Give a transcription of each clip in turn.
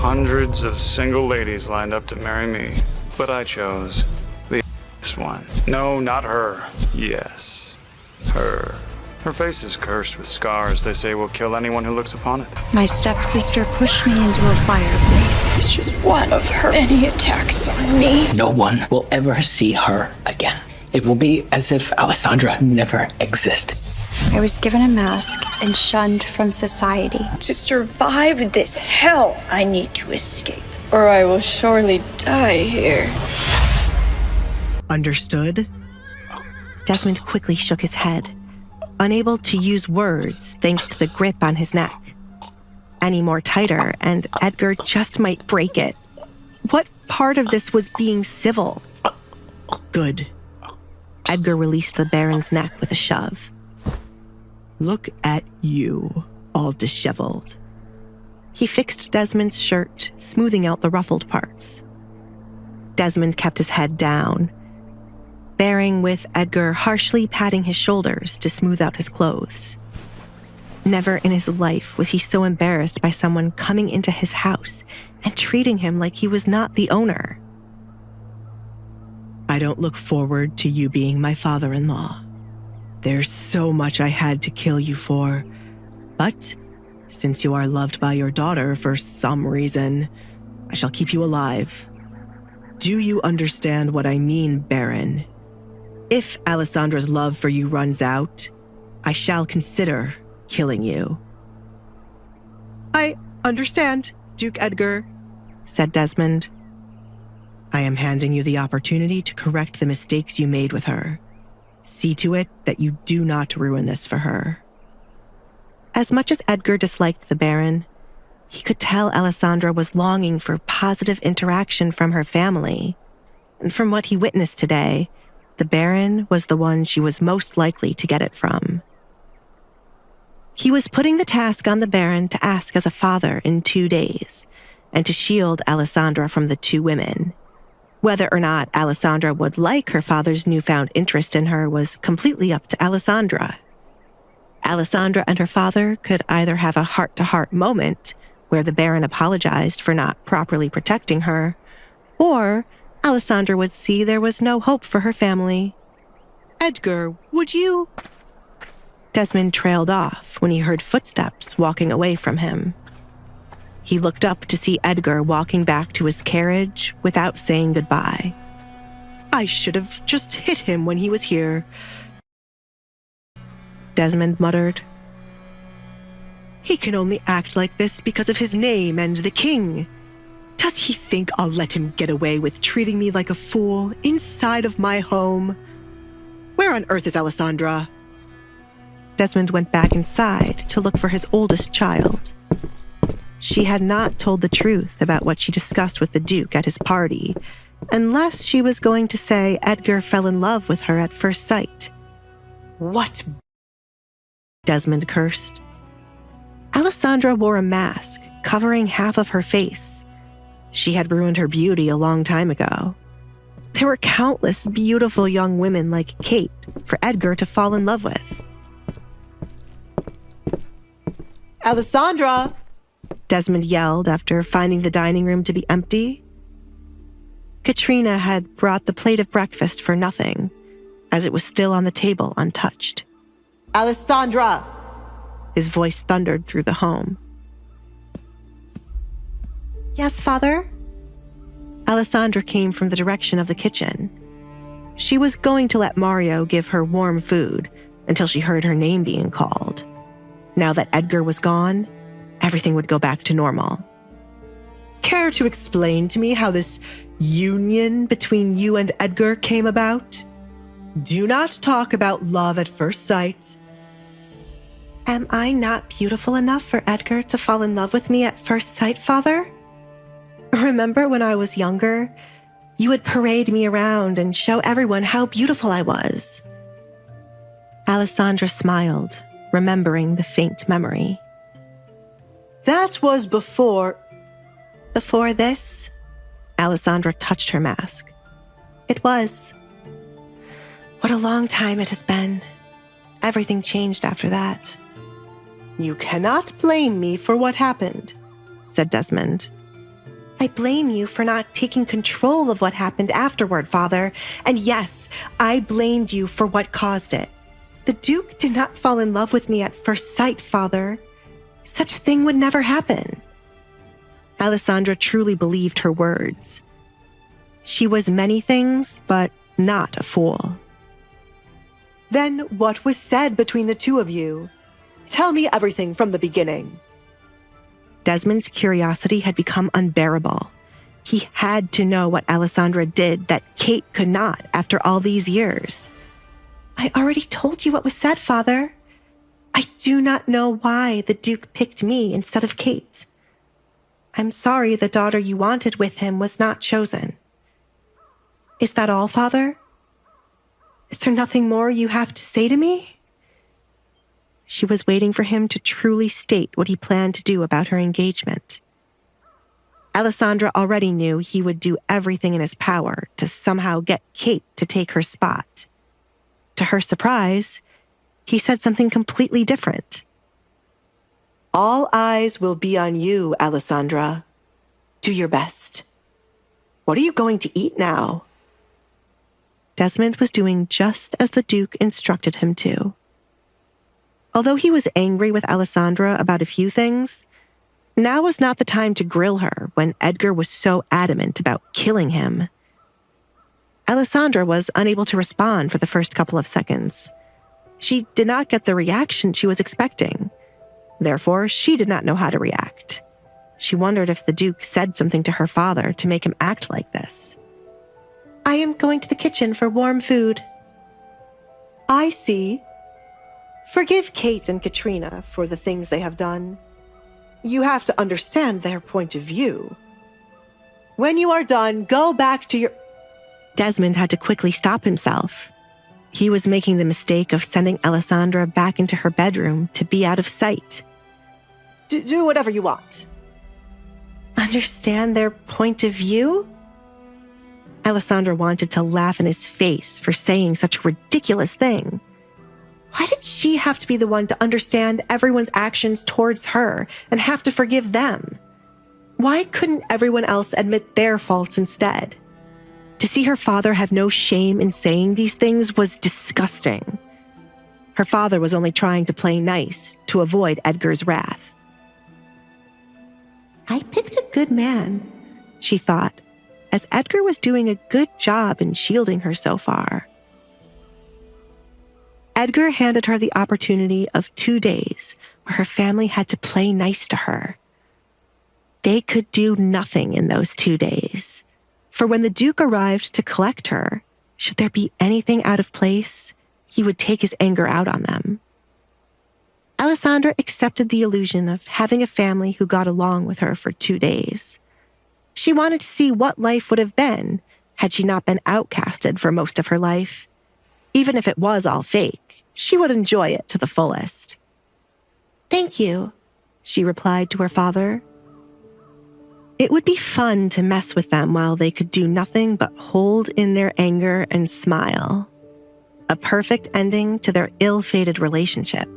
Hundreds of single ladies lined up to marry me, but I chose the one. No, not her. Yes, her. Her face is cursed with scars they say will kill anyone who looks upon it. My stepsister pushed me into a fireplace. It's just one of her many attacks on me. No one will ever see her again. It will be as if Alessandra never existed. I was given a mask and shunned from society. To survive this hell, I need to escape, or I will surely die here. Understood? Desmond quickly shook his head, unable to use words thanks to the grip on his neck. Any more tighter, and Edgar just might break it. What part of this was being civil? Good. Edgar released the Baron's neck with a shove. Look at you, all disheveled. He fixed Desmond's shirt, smoothing out the ruffled parts. Desmond kept his head down, bearing with Edgar harshly patting his shoulders to smooth out his clothes. Never in his life was he so embarrassed by someone coming into his house and treating him like he was not the owner. I don't look forward to you being my father-in-law. There's so much I had to kill you for, but since you are loved by your daughter for some reason, I shall keep you alive. Do you understand what I mean, Baron? If Alessandra's love for you runs out, I shall consider killing you. I understand, Duke Edgar, said Desmond. I am handing you the opportunity to correct the mistakes you made with her. See to it that you do not ruin this for her. As much as Edgar disliked the Baron, he could tell Alessandra was longing for positive interaction from her family. And from what he witnessed today, the Baron was the one she was most likely to get it from. He was putting the task on the Baron to ask as a father in 2 days, and to shield Alessandra from the two women. Whether or not Alessandra would like her father's newfound interest in her was completely up to Alessandra. Alessandra and her father could either have a heart-to-heart moment where the Baron apologized for not properly protecting her, or Alessandra would see there was no hope for her family. Edgar, would you? Desmond trailed off when he heard footsteps walking away from him. He looked up to see Edgar walking back to his carriage without saying goodbye. I should have just hit him when he was here, Desmond muttered. He can only act like this because of his name and the king. Does he think I'll let him get away with treating me like a fool inside of my home? Where on earth is Alessandra? Desmond went back inside to look for his oldest child. She had not told the truth about what she discussed with the Duke at his party, unless she was going to say Edgar fell in love with her at first sight. What? Desmond cursed. Alessandra wore a mask, covering half of her face. She had ruined her beauty a long time ago. There were countless beautiful young women like Kate for Edgar to fall in love with. Alessandra! Desmond yelled after finding the dining room to be empty. Katrina had brought the plate of breakfast for nothing, as it was still on the table untouched. Alessandra! His voice thundered through the home. Yes, Father? Alessandra came from the direction of the kitchen. She was going to let Mario give her warm food until she heard her name being called. Now that Edgar was gone, everything would go back to normal. Care to explain to me how this union between you and Edgar came about? Do not talk about love at first sight. Am I not beautiful enough for Edgar to fall in love with me at first sight, Father? Remember when I was younger, you would parade me around and show everyone how beautiful I was. Alessandra smiled, remembering the faint memory. That was before... Before this? Alessandra touched her mask. It was. What a long time it has been. Everything changed after that. You cannot blame me for what happened, said Desmond. I blame you for not taking control of what happened afterward, Father. And yes, I blamed you for what caused it. The Duke did not fall in love with me at first sight, Father. Such a thing would never happen. Alessandra truly believed her words. She was many things, but not a fool. Then what was said between the two of you? Tell me everything from the beginning. Desmond's curiosity had become unbearable. He had to know what Alessandra did that Kate could not after all these years. I already told you what was said, Father. I do not know why the Duke picked me instead of Kate. I'm sorry the daughter you wanted with him was not chosen. Is that all, Father? Is there nothing more you have to say to me? She was waiting for him to truly state what he planned to do about her engagement. Alessandra already knew he would do everything in his power to somehow get Kate to take her spot. To her surprise, he said something completely different. All eyes will be on you, Alessandra. Do your best. What are you going to eat now? Desmond was doing just as the Duke instructed him to. Although he was angry with Alessandra about a few things, now was not the time to grill her when Edgar was so adamant about killing him. Alessandra was unable to respond for the first couple of seconds. She did not get the reaction she was expecting. Therefore, she did not know how to react. She wondered if the Duke said something to her father to make him act like this. I am going to the kitchen for warm food. I see. Forgive Kate and Katrina for the things they have done. You have to understand their point of view. When you are done, go back to your... Desmond had to quickly stop himself. He was making the mistake of sending Alessandra back into her bedroom to be out of sight. Do whatever you want. Understand their point of view? Alessandra wanted to laugh in his face for saying such a ridiculous thing. Why did she have to be the one to understand everyone's actions towards her and have to forgive them? Why couldn't everyone else admit their faults instead? To see her father have no shame in saying these things was disgusting. Her father was only trying to play nice to avoid Edgar's wrath. I picked a good man, she thought, as Edgar was doing a good job in shielding her so far. Edgar handed her the opportunity of 2 days where her family had to play nice to her. They could do nothing in those 2 days, for when the Duke arrived to collect her, should there be anything out of place, he would take his anger out on them. Alessandra accepted the illusion of having a family who got along with her for 2 days. She wanted to see what life would have been had she not been outcasted for most of her life. Even if it was all fake, she would enjoy it to the fullest. Thank you, she replied to her father. It would be fun to mess with them while they could do nothing but hold in their anger and smile. A perfect ending to their ill-fated relationship.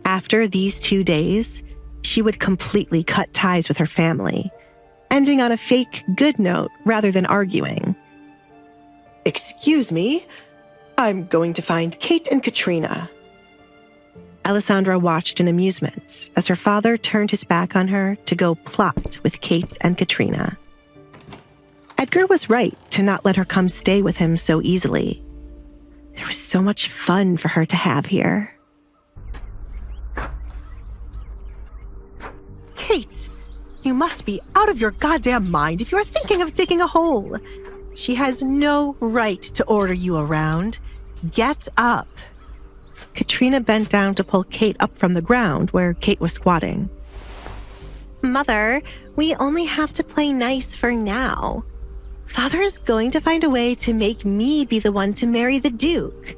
After these 2 days, she would completely cut ties with her family, ending on a fake good note rather than arguing. Excuse me, I'm going to find Kate and Katrina. Alessandra watched in amusement as her father turned his back on her to go plot with Kate and Katrina. Edgar was right to not let her come stay with him so easily. There was so much fun for her to have here. Kate, you must be out of your goddamn mind if you are thinking of digging a hole. She has no right to order you around. Get up. Katrina bent down to pull Kate up from the ground where Kate was squatting. Mother, we only have to play nice for now. Father is going to find a way to make me be the one to marry the Duke.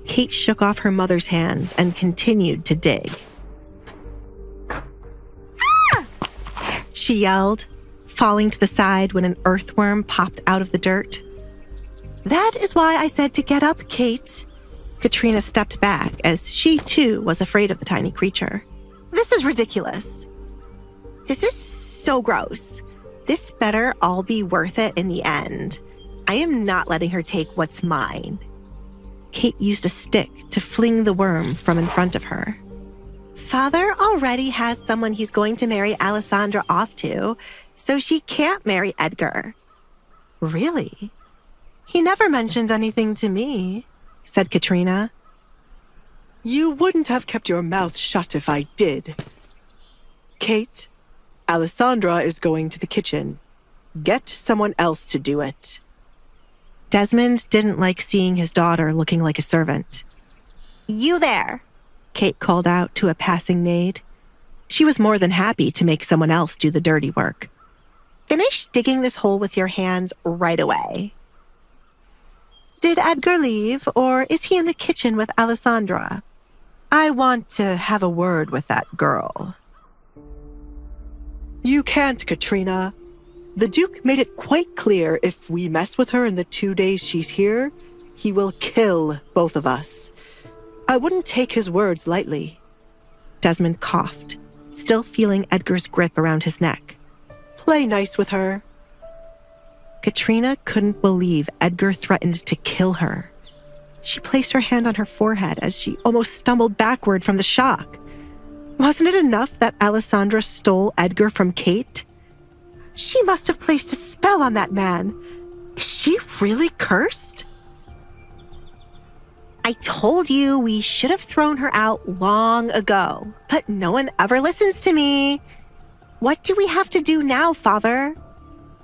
Kate shook off her mother's hands and continued to dig. Ah! She yelled, falling to the side when an earthworm popped out of the dirt. That is why I said to get up, Kate. Katrina stepped back as she too was afraid of the tiny creature. This is ridiculous. This is so gross. This better all be worth it in the end. I am not letting her take what's mine. Kate used a stick to fling the worm from in front of her. Father already has someone he's going to marry Alessandra off to, so she can't marry Edgar. Really? He never mentioned anything to me, said Katrina. You wouldn't have kept your mouth shut if I did. Kate, Alessandra is going to the kitchen. Get someone else to do it. Desmond didn't like seeing his daughter looking like a servant. You there, Kate called out to a passing maid. She was more than happy to make someone else do the dirty work. Finish digging this hole with your hands right away. Did Edgar leave, or is he in the kitchen with Alessandra? I want to have a word with that girl. You can't, Katrina. The Duke made it quite clear if we mess with her in the 2 days she's here, he will kill both of us. I wouldn't take his words lightly. Desmond coughed, still feeling Edgar's grip around his neck. Play nice with her. Katrina couldn't believe Edgar threatened to kill her. She placed her hand on her forehead as she almost stumbled backward from the shock. Wasn't it enough that Alessandra stole Edgar from Kate? She must have placed a spell on that man. Is she really cursed? I told you we should have thrown her out long ago, but no one ever listens to me. What do we have to do now, Father?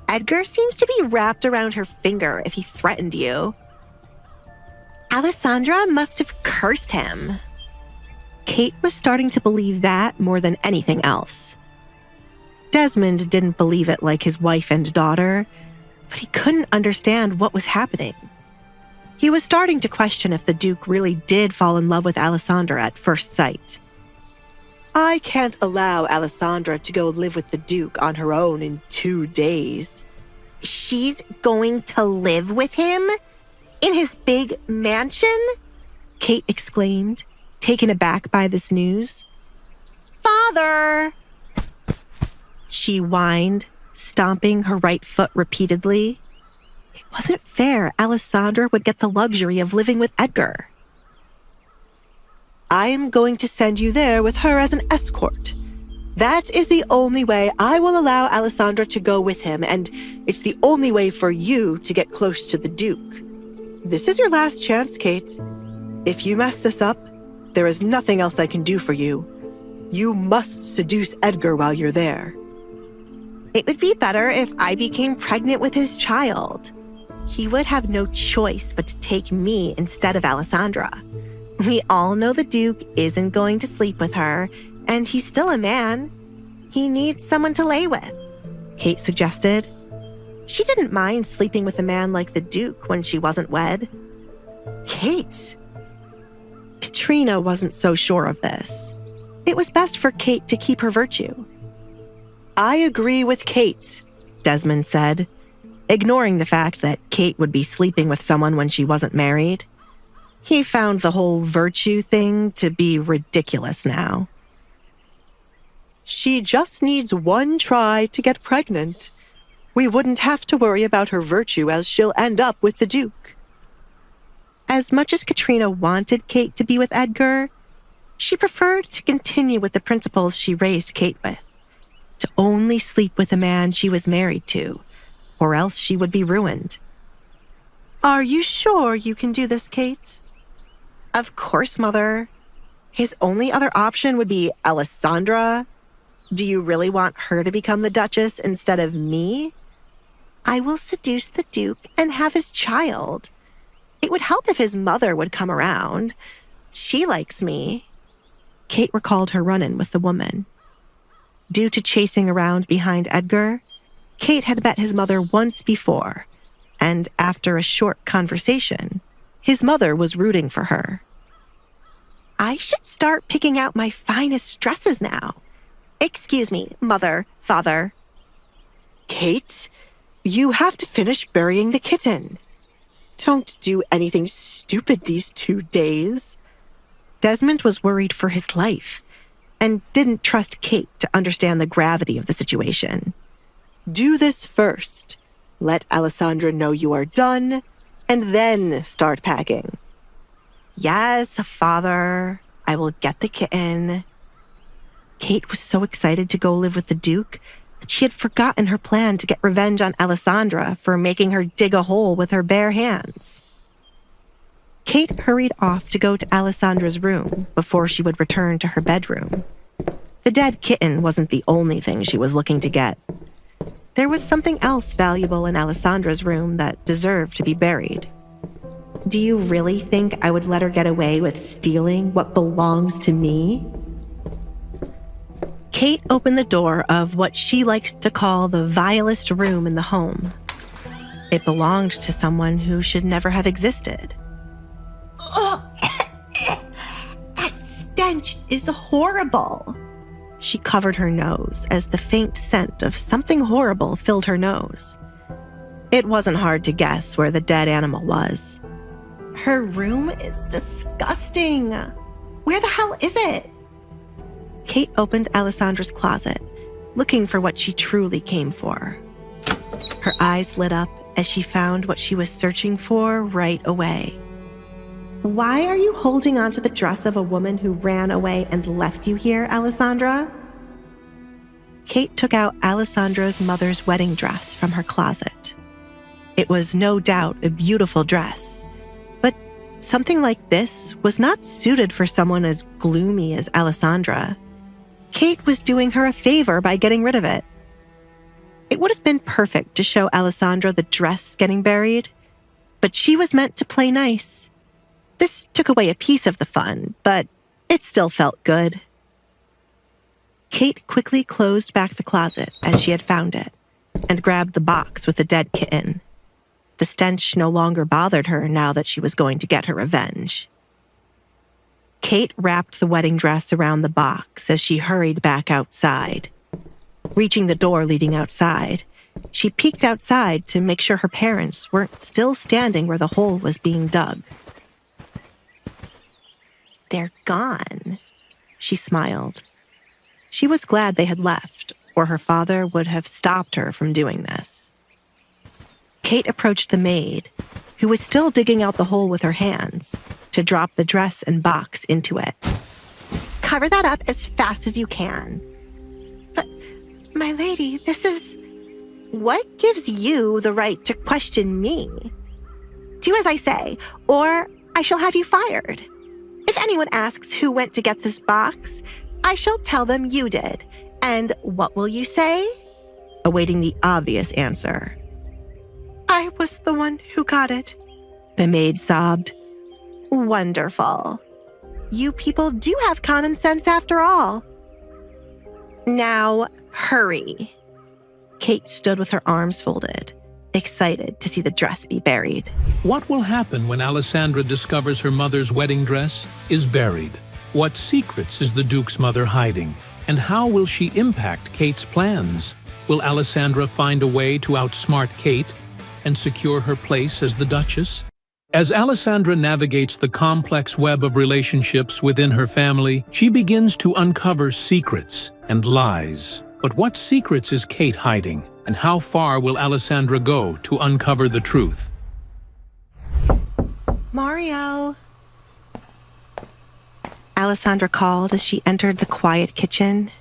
Edgar seems to be wrapped around her finger if he threatened you. Alessandra must have cursed him. Kate was starting to believe that more than anything else. Desmond didn't believe it like his wife and daughter, but he couldn't understand what was happening. He was starting to question if the Duke really did fall in love with Alessandra at first sight. I can't allow Alessandra to go live with the Duke on her own in 2 days. She's going to live with him? In his big mansion? Kate exclaimed, taken aback by this news. Father! She whined, stomping her right foot repeatedly. It wasn't fair Alessandra would get the luxury of living with Edgar. I am going to send you there with her as an escort. That is the only way I will allow Alessandra to go with him, and it's the only way for you to get close to the Duke. This is your last chance, Kate. If you mess this up, there is nothing else I can do for you. You must seduce Edgar while you're there. It would be better if I became pregnant with his child. He would have no choice but to take me instead of Alessandra. We all know the Duke isn't going to sleep with her, and he's still a man. He needs someone to lay with, Kate suggested. She didn't mind sleeping with a man like the Duke when she wasn't wed. Kate! Katrina wasn't so sure of this. It was best for Kate to keep her virtue. I agree with Kate, Desmond said, ignoring the fact that Kate would be sleeping with someone when she wasn't married. He found the whole virtue thing to be ridiculous now. She just needs one try to get pregnant. We wouldn't have to worry about her virtue as she'll end up with the Duke. As much as Katrina wanted Kate to be with Edgar, she preferred to continue with the principles she raised Kate with. To only sleep with a man she was married to, or else she would be ruined. Are you sure you can do this, Kate? Of course, Mother. His only other option would be Alessandra. Do you really want her to become the Duchess instead of me? I will seduce the Duke and have his child. It would help if his mother would come around. She likes me. Kate recalled her run-in with the woman. Due to chasing around behind Edgar, Kate had met his mother once before, and after a short conversation, his mother was rooting for her. I should start picking out my finest dresses now. Excuse me, Mother, Father. Kate, you have to finish burying the kitten. Don't do anything stupid these 2 days. Desmond was worried for his life, and didn't trust Kate to understand the gravity of the situation. Do this first. Let Alessandra know you are done, and then start packing. Yes, father, I will get the kitten. Kate was so excited to go live with the Duke that she had forgotten her plan to get revenge on Alessandra for making her dig a hole with her bare hands. Kate hurried off to go to Alessandra's room before she would return to her bedroom. The dead kitten wasn't the only thing she was looking to get. There was something else valuable in Alessandra's room that deserved to be buried. Do you really think I would let her get away with stealing what belongs to me? Kate opened the door of what she liked to call the vilest room in the home. It belonged to someone who should never have existed. Oh, that stench is horrible. She covered her nose as the faint scent of something horrible filled her nose. It wasn't hard to guess where the dead animal was. Her room is disgusting. Where the hell is it? Kate opened Alessandra's closet, looking for what she truly came for. Her eyes lit up as she found what she was searching for right away. Why are you holding onto the dress of a woman who ran away and left you here, Alessandra? Kate took out Alessandra's mother's wedding dress from her closet. It was no doubt a beautiful dress, but something like this was not suited for someone as gloomy as Alessandra. Kate was doing her a favor by getting rid of it. It would have been perfect to show Alessandra the dress getting buried, but she was meant to play nice. This took away a piece of the fun, but it still felt good. Kate quickly closed back the closet as she had found it and grabbed the box with the dead kitten. The stench no longer bothered her now that she was going to get her revenge. Kate wrapped the wedding dress around the box as she hurried back outside. Reaching the door leading outside, she peeked outside to make sure her parents weren't still standing where the hole was being dug. They're gone, she smiled. She was glad they had left, or her father would have stopped her from doing this. Kate approached the maid, who was still digging out the hole with her hands, to drop the dress and box into it. Cover that up as fast as you can. But, my lady, this is... What gives you the right to question me? Do as I say, or I shall have you fired. If anyone asks who went to get this box, I shall tell them you did. And what will you say? Awaiting the obvious answer. I was the one who got it, the maid sobbed. Wonderful. You people do have common sense after all. Now, hurry. Kate stood with her arms folded, excited to see the dress be buried. What will happen when Alessandra discovers her mother's wedding dress is buried? What secrets is the Duke's mother hiding? And how will she impact Kate's plans? Will Alessandra find a way to outsmart Kate and secure her place as the Duchess? As Alessandra navigates the complex web of relationships within her family, she begins to uncover secrets and lies. But what secrets is Kate hiding, and how far will Alessandra go to uncover the truth? Mario. Alessandra called as she entered the quiet kitchen.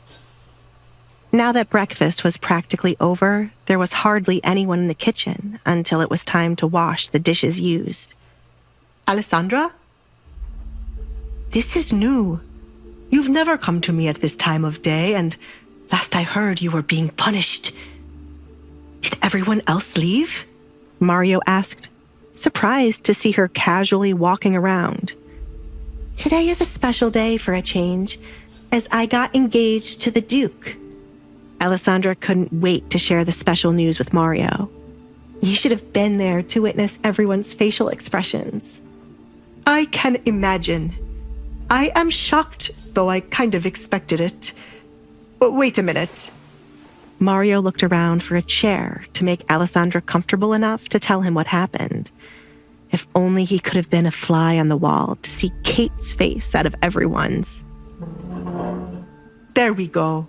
Now that breakfast was practically over, there was hardly anyone in the kitchen until it was time to wash the dishes used. Alessandra? This is new. You've never come to me at this time of day, and last I heard you were being punished. Did everyone else leave? Mario asked, surprised to see her casually walking around. Today is a special day for a change, as I got engaged to the Duke. Alessandra couldn't wait to share the special news with Mario. You should have been there to witness everyone's facial expressions. I can imagine. I am shocked, though I kind of expected it. But wait a minute. Mario looked around for a chair to make Alessandra comfortable enough to tell him what happened. If only he could have been a fly on the wall to see Kate's face out of everyone's. There we go.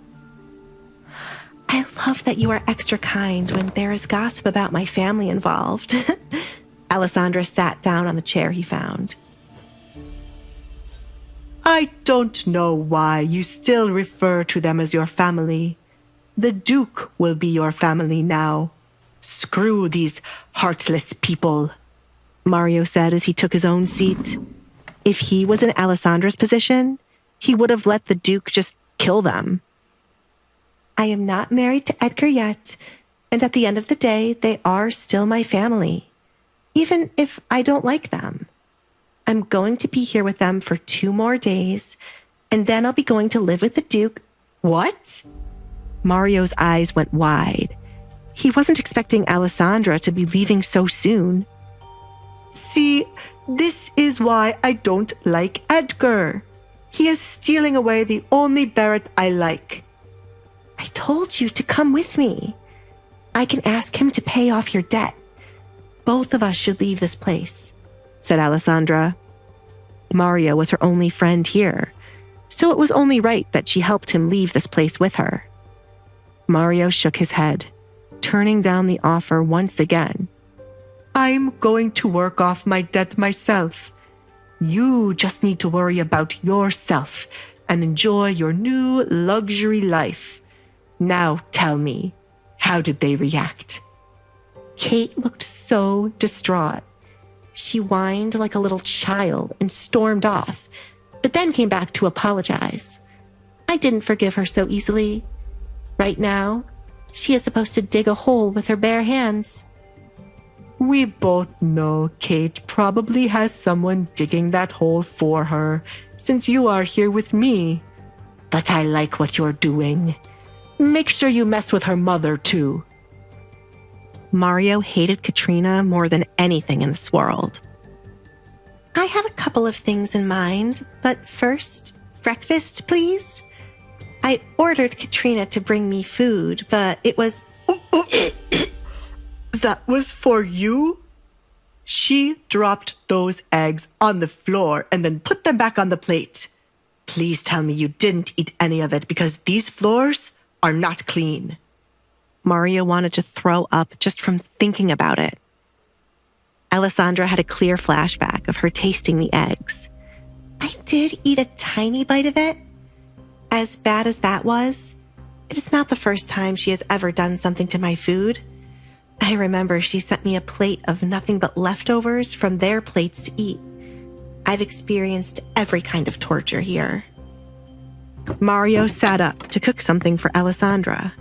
I love that you are extra kind when there is gossip about my family involved. Alessandra sat down on the chair he found. I don't know why you still refer to them as your family. The Duke will be your family now. Screw these heartless people, Mario said as he took his own seat. If he was in Alessandra's position, he would have let the Duke just kill them. I am not married to Edgar yet, and at the end of the day, they are still my family, even if I don't like them. I'm going to be here with them for 2 more days, and then I'll be going to live with the Duke. What? Mario's eyes went wide. He wasn't expecting Alessandra to be leaving so soon. See, this is why I don't like Edgar. He is stealing away the only Barrett I like. I told you to come with me. I can ask him to pay off your debt. Both of us should leave this place, said Alessandra. Mario was her only friend here, so it was only right that she helped him leave this place with her. Mario shook his head, turning down the offer once again. I'm going to work off my debt myself. You just need to worry about yourself and enjoy your new luxury life. Now tell me, how did they react? Kate looked so distraught. She whined like a little child and stormed off, but then came back to apologize. I didn't forgive her so easily. Right now, she is supposed to dig a hole with her bare hands. We both know Kate probably has someone digging that hole for her, since you are here with me. But I like what you're doing. Make sure you mess with her mother, too. Mario hated Katrina more than anything in this world. I have a couple of things in mind, but first, breakfast, please? I ordered Katrina to bring me food, but it was... That was for you? She dropped those eggs on the floor and then put them back on the plate. Please tell me you didn't eat any of it because these floors are not clean. Mario wanted to throw up just from thinking about it. Alessandra had a clear flashback of her tasting the eggs. I did eat a tiny bite of it. As bad as that was, it is not the first time she has ever done something to my food. I remember she sent me a plate of nothing but leftovers from their plates to eat. I've experienced every kind of torture here. Mario sat up to cook something for Alessandra.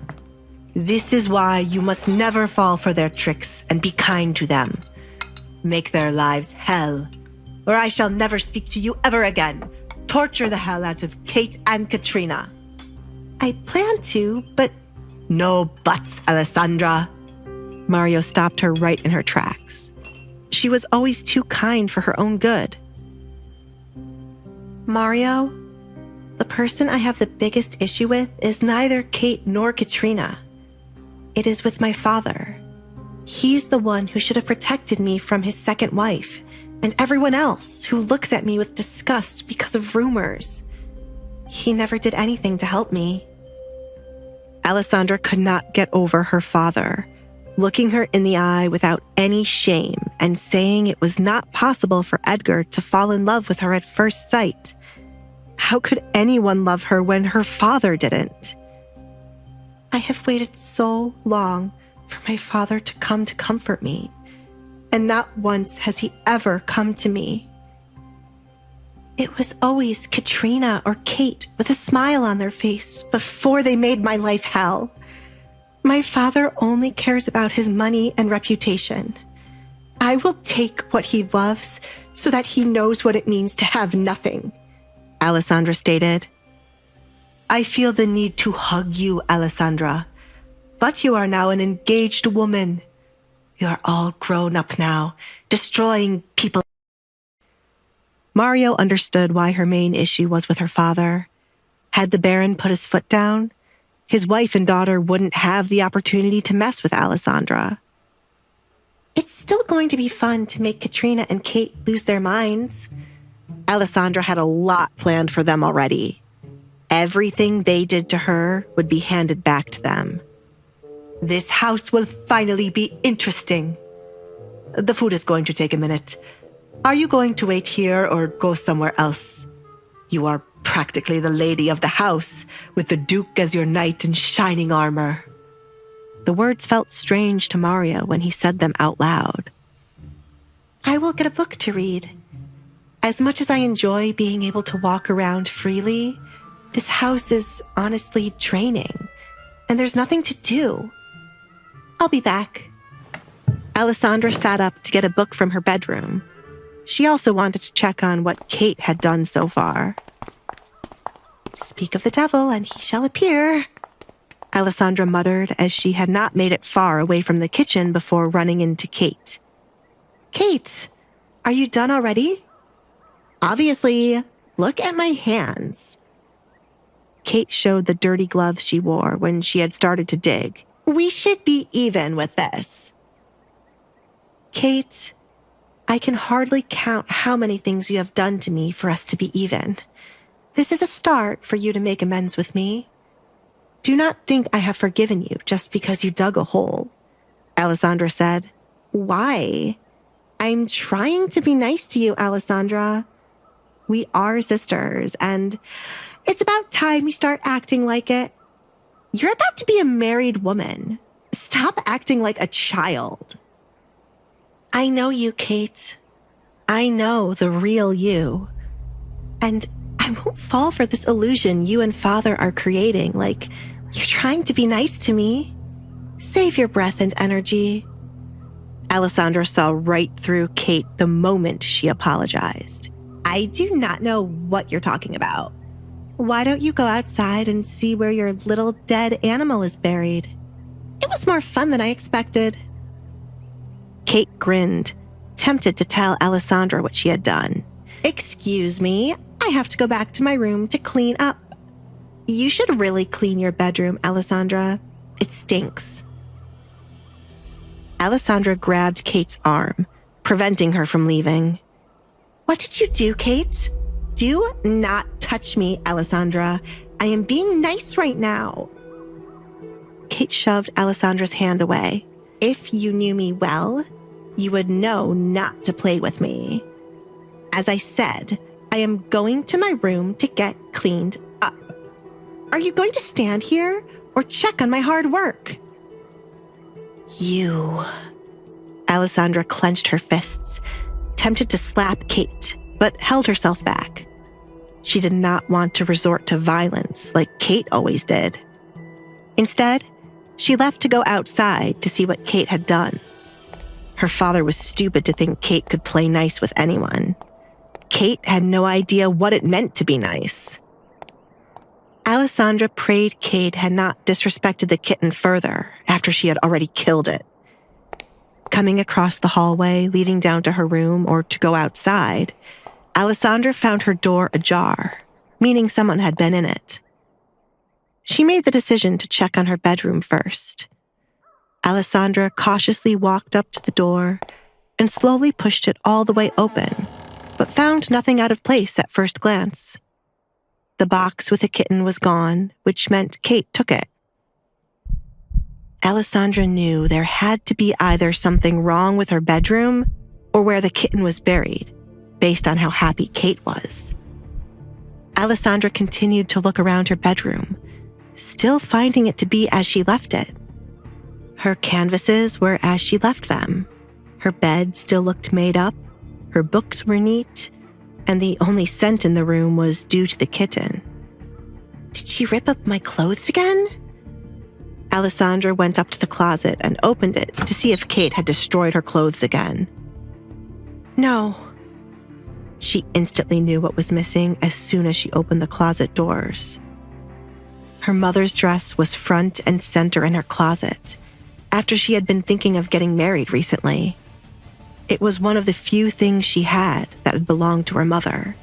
This is why you must never fall for their tricks and be kind to them. Make their lives hell, or I shall never speak to you ever again. Torture the hell out of Kate and Katrina. I plan to, but... No buts, Alessandra. Mario stopped her right in her tracks. She was always too kind for her own good. Mario, the person I have the biggest issue with is neither Kate nor Katrina. It is with my father. He's the one who should have protected me from his second wife and everyone else who looks at me with disgust because of rumors. He never did anything to help me. Alessandra could not get over her father, looking her in the eye without any shame and saying it was not possible for Edgar to fall in love with her at first sight. How could anyone love her when her father didn't? I have waited so long for my father to come to comfort me, and not once has he ever come to me. It was always Katrina or Kate with a smile on their face before they made my life hell. My father only cares about his money and reputation. I will take what he loves so that he knows what it means to have nothing, Alessandra stated. I feel the need to hug you, Alessandra, but you are now an engaged woman. You are all grown up now, destroying people. Mario understood why her main issue was with her father. Had the Baron put his foot down, his wife and daughter wouldn't have the opportunity to mess with Alessandra. It's still going to be fun to make Katrina and Kate lose their minds. Alessandra had a lot planned for them already. everything they did to her would be handed back to them. This house will finally be interesting. The food is going to take a minute. Are you going to wait here or go somewhere else? You are practically the lady of the house, with the Duke as your knight in shining armor. The words felt strange to Mario when he said them out loud. I will get a book to read. As much as I enjoy being able to walk around freely, this house is honestly draining, and there's nothing to do. I'll be back. Alessandra sat up to get a book from her bedroom. She also wanted to check on what Kate had done so far. Speak of the devil, and he shall appear, Alessandra muttered as she had not made it far away from the kitchen before running into Kate. Kate, are you done already? Obviously, look at my hands. Kate showed the dirty gloves she wore when she had started to dig. We should be even with this. Kate, I can hardly count how many things you have done to me for us to be even. This is a start for you to make amends with me. Do not think I have forgiven you just because you dug a hole, Alessandra said. Why? I'm trying to be nice to you, Alessandra. We are sisters, and it's about time you start acting like it. You're about to be a married woman. Stop acting like a child. I know you, Kate. I know the real you. And I won't fall for this illusion you and Father are creating, like you're trying to be nice to me. Save your breath and energy. Alessandra saw right through Kate the moment she apologized. I do not know what you're talking about. Why don't you go outside and see where your little dead animal is buried? It was more fun than I expected. Kate grinned, tempted to tell Alessandra what she had done. Excuse me, I have to go back to my room to clean up. You should really clean your bedroom, Alessandra. It stinks. Alessandra grabbed Kate's arm, preventing her from leaving. What did you do, Kate? Do not touch me, Alessandra. I am being nice right now. Kate shoved Alessandra's hand away. If you knew me well, you would know not to play with me. As I said, I am going to my room to get cleaned up. Are you going to stand here or check on my hard work? You. Alessandra clenched her fists, tempted to slap Kate, but held herself back. She did not want to resort to violence like Kate always did. Instead, she left to go outside to see what Kate had done. Her father was stupid to think Kate could play nice with anyone. Kate had no idea what it meant to be nice. Alessandra prayed Kate had not disrespected the kitten further after she had already killed it. Coming across the hallway leading down to her room or to go outside, Alessandra found her door ajar, meaning someone had been in it. She made the decision to check on her bedroom first. Alessandra cautiously walked up to the door and slowly pushed it all the way open, but found nothing out of place at first glance. The box with the kitten was gone, which meant Kate took it. Alessandra knew there had to be either something wrong with her bedroom or where the kitten was buried, based on how happy Kate was. Alessandra continued to look around her bedroom, still finding it to be as she left it. Her canvases were as she left them. Her bed still looked made up, her books were neat, and the only scent in the room was due to the kitten. Did she rip up my clothes again? Alessandra went up to the closet and opened it to see if Kate had destroyed her clothes again. No. She instantly knew what was missing as soon as she opened the closet doors. Her mother's dress was front and center in her closet, after she had been thinking of getting married recently. It was one of the few things she had that had belonged to her mother.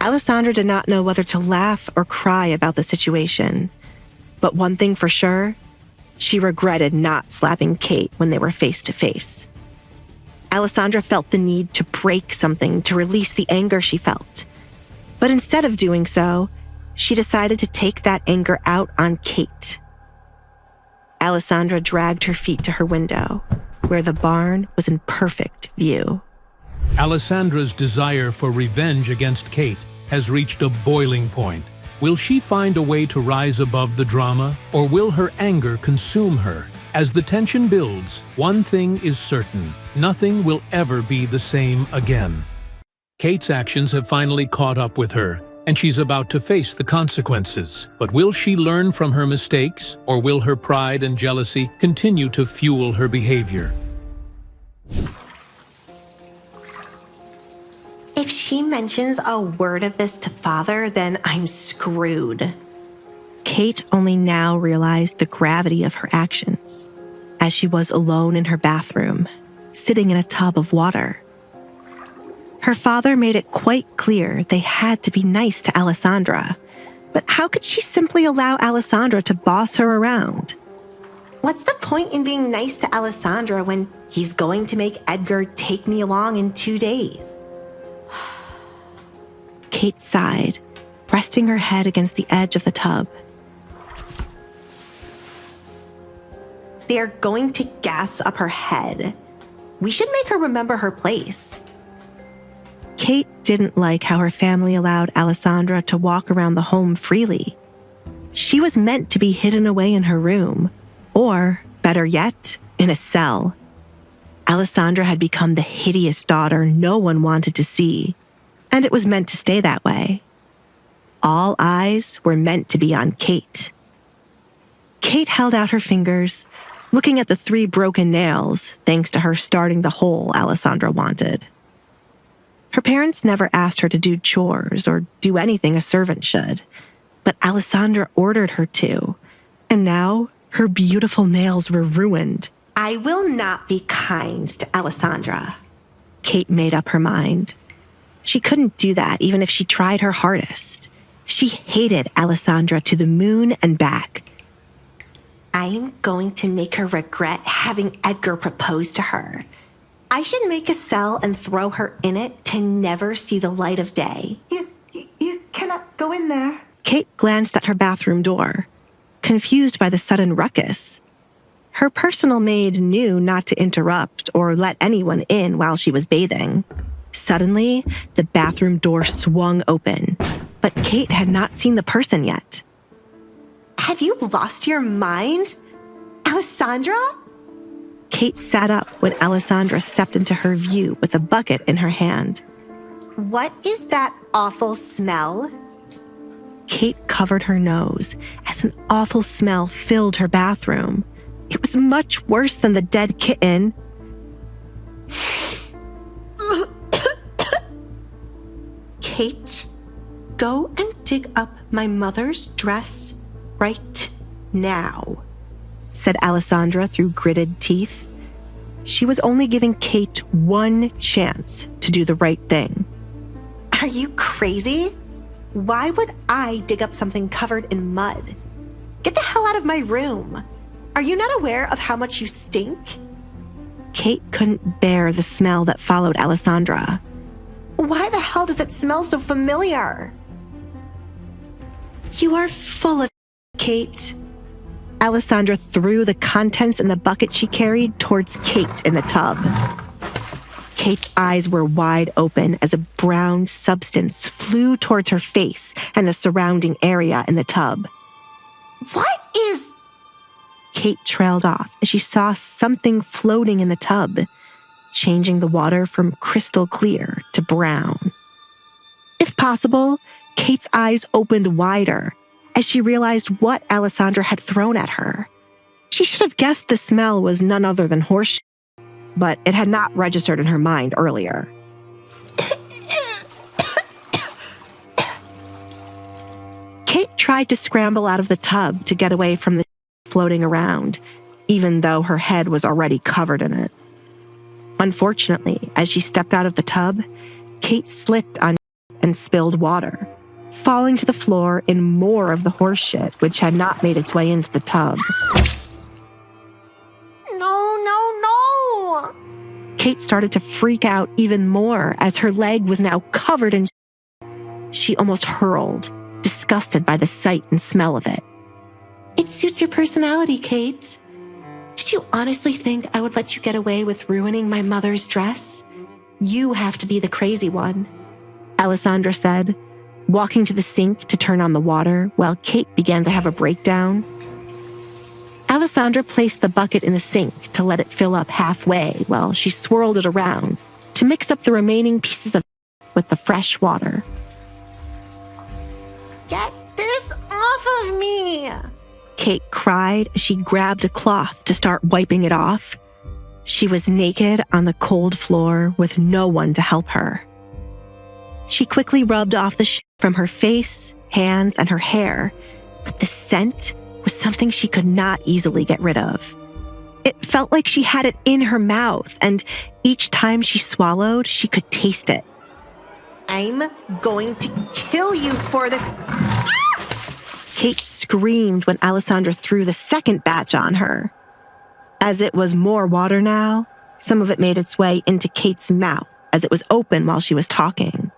Alessandra did not know whether to laugh or cry about the situation, but one thing for sure, she regretted not slapping Kate when they were face to face. Alessandra felt the need to break something to release the anger she felt, but instead of doing so, she decided to take that anger out on Kate. Alessandra dragged her feet to her window, where the barn was in perfect view. Alessandra's desire for revenge against Kate has reached a boiling point. Will she find a way to rise above the drama, or will her anger consume her? As the tension builds, one thing is certain: nothing will ever be the same again. Kate's actions have finally caught up with her, and she's about to face the consequences. But will she learn from her mistakes, or will her pride and jealousy continue to fuel her behavior? If she mentions a word of this to Father, then I'm screwed. Kate only now realized the gravity of her actions as she was alone in her bathroom, sitting in a tub of water. Her father made it quite clear they had to be nice to Alessandra, but how could she simply allow Alessandra to boss her around? What's the point in being nice to Alessandra when he's going to make Edgar take me along in 2 days? Kate sighed, resting her head against the edge of the tub. They're going to gas up her head. We should make her remember her place. Kate didn't like how her family allowed Alessandra to walk around the home freely. She was meant to be hidden away in her room, or, better yet, in a cell. Alessandra had become the hideous daughter no one wanted to see, and it was meant to stay that way. All eyes were meant to be on Kate. Kate held out her fingers, looking at the 3 broken nails, thanks to her starting the hole Alessandra wanted. Her parents never asked her to do chores or do anything a servant should, but Alessandra ordered her to, and now her beautiful nails were ruined. I will not be kind to Alessandra. Kate made up her mind. She couldn't do that even if she tried her hardest. She hated Alessandra to the moon and back. I am going to make her regret having Edgar propose to her. I should make a cell and throw her in it to never see the light of day. You cannot go in there. Kate glanced at her bathroom door, confused by the sudden ruckus. Her personal maid knew not to interrupt or let anyone in while she was bathing. Suddenly, the bathroom door swung open, but Kate had not seen the person yet. Have you lost your mind? Alessandra? Kate sat up when Alessandra stepped into her view with a bucket in her hand. What is that awful smell? Kate covered her nose as an awful smell filled her bathroom. It was much worse than the dead kitten. Kate, go and dig up my mother's dress right now, said Alessandra through gritted teeth. She was only giving Kate one chance to do the right thing. Are you crazy? Why would I dig up something covered in mud? Get the hell out of my room. Are you not aware of how much you stink? Kate couldn't bear the smell that followed Alessandra. Why the hell does it smell so familiar? You are full of Kate. Alessandra threw the contents in the bucket she carried towards Kate in the tub. Kate's eyes were wide open as a brown substance flew towards her face and the surrounding area in the tub. What is... Kate trailed off as she saw something floating in the tub, changing the water from crystal clear to brown. If possible, Kate's eyes opened wider as she realized what Alessandra had thrown at her. She should have guessed the smell was none other than horse shit, but it had not registered in her mind earlier. Kate tried to scramble out of the tub to get away from the floating around, even though her head was already covered in it. Unfortunately, as she stepped out of the tub, Kate slipped on and spilled water, falling to the floor in more of the horse shit which had not made its way into the tub. No. Kate started to freak out even more as her leg was now covered in shit. She almost hurled, disgusted by the sight and smell of it. It suits your personality, Kate. Did you honestly think I would let you get away with ruining my mother's dress? You have to be the crazy one, Alessandra said, walking to the sink to turn on the water while Kate began to have a breakdown. Alessandra placed the bucket in the sink to let it fill up halfway while she swirled it around to mix up the remaining pieces of with the fresh water. Get this off of me! Kate cried as she grabbed a cloth to start wiping it off. She was naked on the cold floor with no one to help her. She quickly rubbed off the shit from her face, hands, and her hair, but the scent was something she could not easily get rid of. It felt like she had it in her mouth, and each time she swallowed, she could taste it. I'm going to kill you for this. Kate screamed when Alessandra threw the second batch on her. As it was more water now, some of it made its way into Kate's mouth as it was open while she was talking.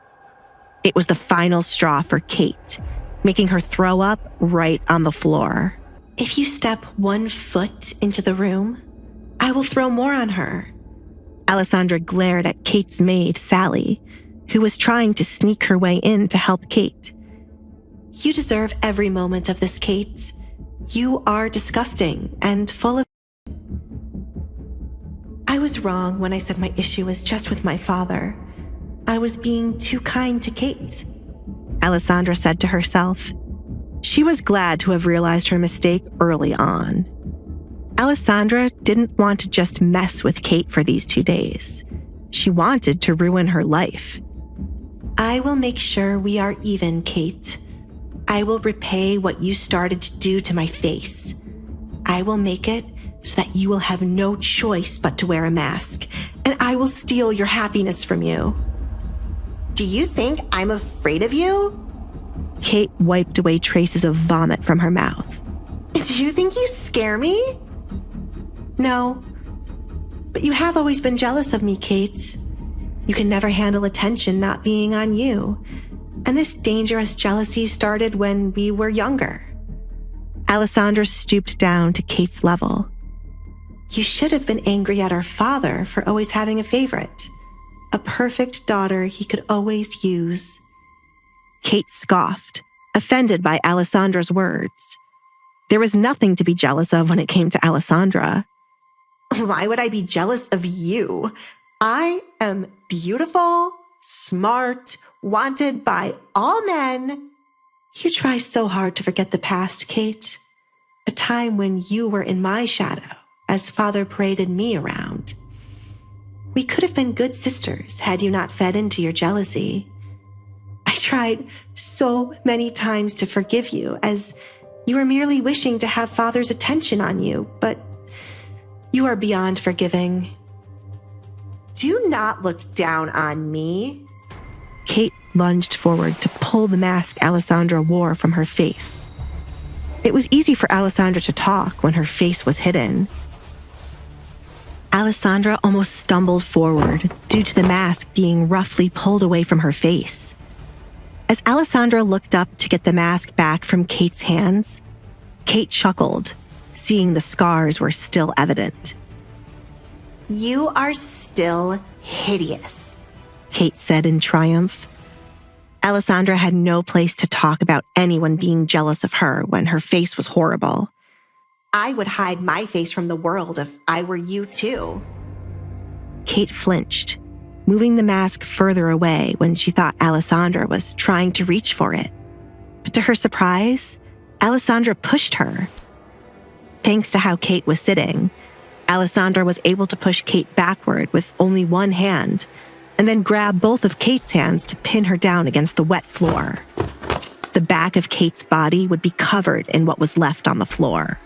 It was the final straw for Kate, making her throw up right on the floor. If you step 1 foot into the room, I will throw more on her. Alessandra glared at Kate's maid, Sally, who was trying to sneak her way in to help Kate. You deserve every moment of this, Kate. You are disgusting and full of... I was wrong when I said my issue was just with my father. I was being too kind to Kate, Alessandra said to herself. She was glad to have realized her mistake early on. Alessandra didn't want to just mess with Kate for these 2 days. She wanted to ruin her life. I will make sure we are even, Kate. I will repay what you started to do to my face. I will make it so that you will have no choice but to wear a mask, and I will steal your happiness from you. Do you think I'm afraid of you? Kate wiped away traces of vomit from her mouth. Do you think you scare me? No, but you have always been jealous of me, Kate. You can never handle attention not being on you. And this dangerous jealousy started when we were younger. Alessandra stooped down to Kate's level. You should have been angry at our father for always having a favorite. A perfect daughter he could always use. Kate scoffed, offended by Alessandra's words. There was nothing to be jealous of when it came to Alessandra. Why would I be jealous of you? I am beautiful, smart, wanted by all men. You try so hard to forget the past, Kate. A time when you were in my shadow as father paraded me around. We could have been good sisters had you not fed into your jealousy. I tried so many times to forgive you as you were merely wishing to have father's attention on you, but you are beyond forgiving. Do not look down on me. Kate lunged forward to pull the mask Alessandra wore from her face. It was easy for Alessandra to talk when her face was hidden. Alessandra almost stumbled forward due to the mask being roughly pulled away from her face. As Alessandra looked up to get the mask back from Kate's hands, Kate chuckled, seeing the scars were still evident. You are still hideous, Kate said in triumph. Alessandra had no place to talk about anyone being jealous of her when her face was horrible. I would hide my face from the world if I were you too. Kate flinched, moving the mask further away when she thought Alessandra was trying to reach for it. But to her surprise, Alessandra pushed her. Thanks to how Kate was sitting, Alessandra was able to push Kate backward with only one hand, and then grab both of Kate's hands to pin her down against the wet floor. The back of Kate's body would be covered in what was left on the floor.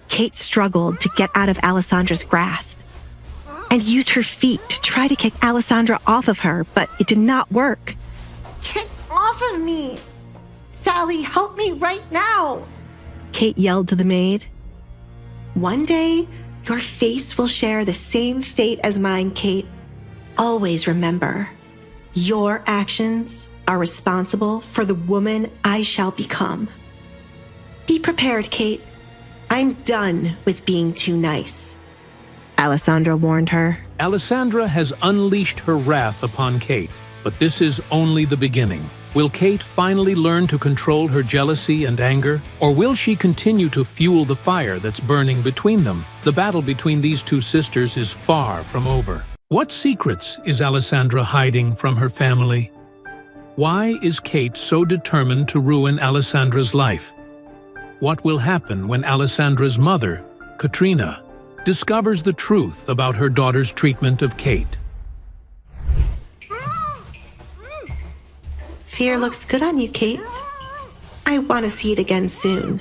Kate struggled to get out of Alessandra's grasp and used her feet to try to kick Alessandra off of her, but it did not work. Get off of me! Sally, help me right now! Kate yelled to the maid. One day, your face will share the same fate as mine, Kate. Always remember. Your actions are responsible for the woman I shall become. Be prepared, Kate. I'm done with being too nice. Alessandra warned her. Alessandra has unleashed her wrath upon Kate, but this is only the beginning. Will Kate finally learn to control her jealousy and anger, or will she continue to fuel the fire that's burning between them? The battle between these two sisters is far from over. What secrets is Alessandra hiding from her family? Why is Kate so determined to ruin Alessandra's life? What will happen when Alessandra's mother, Katrina, discovers the truth about her daughter's treatment of Kate? Fear looks good on you, Kate. I want to see it again soon.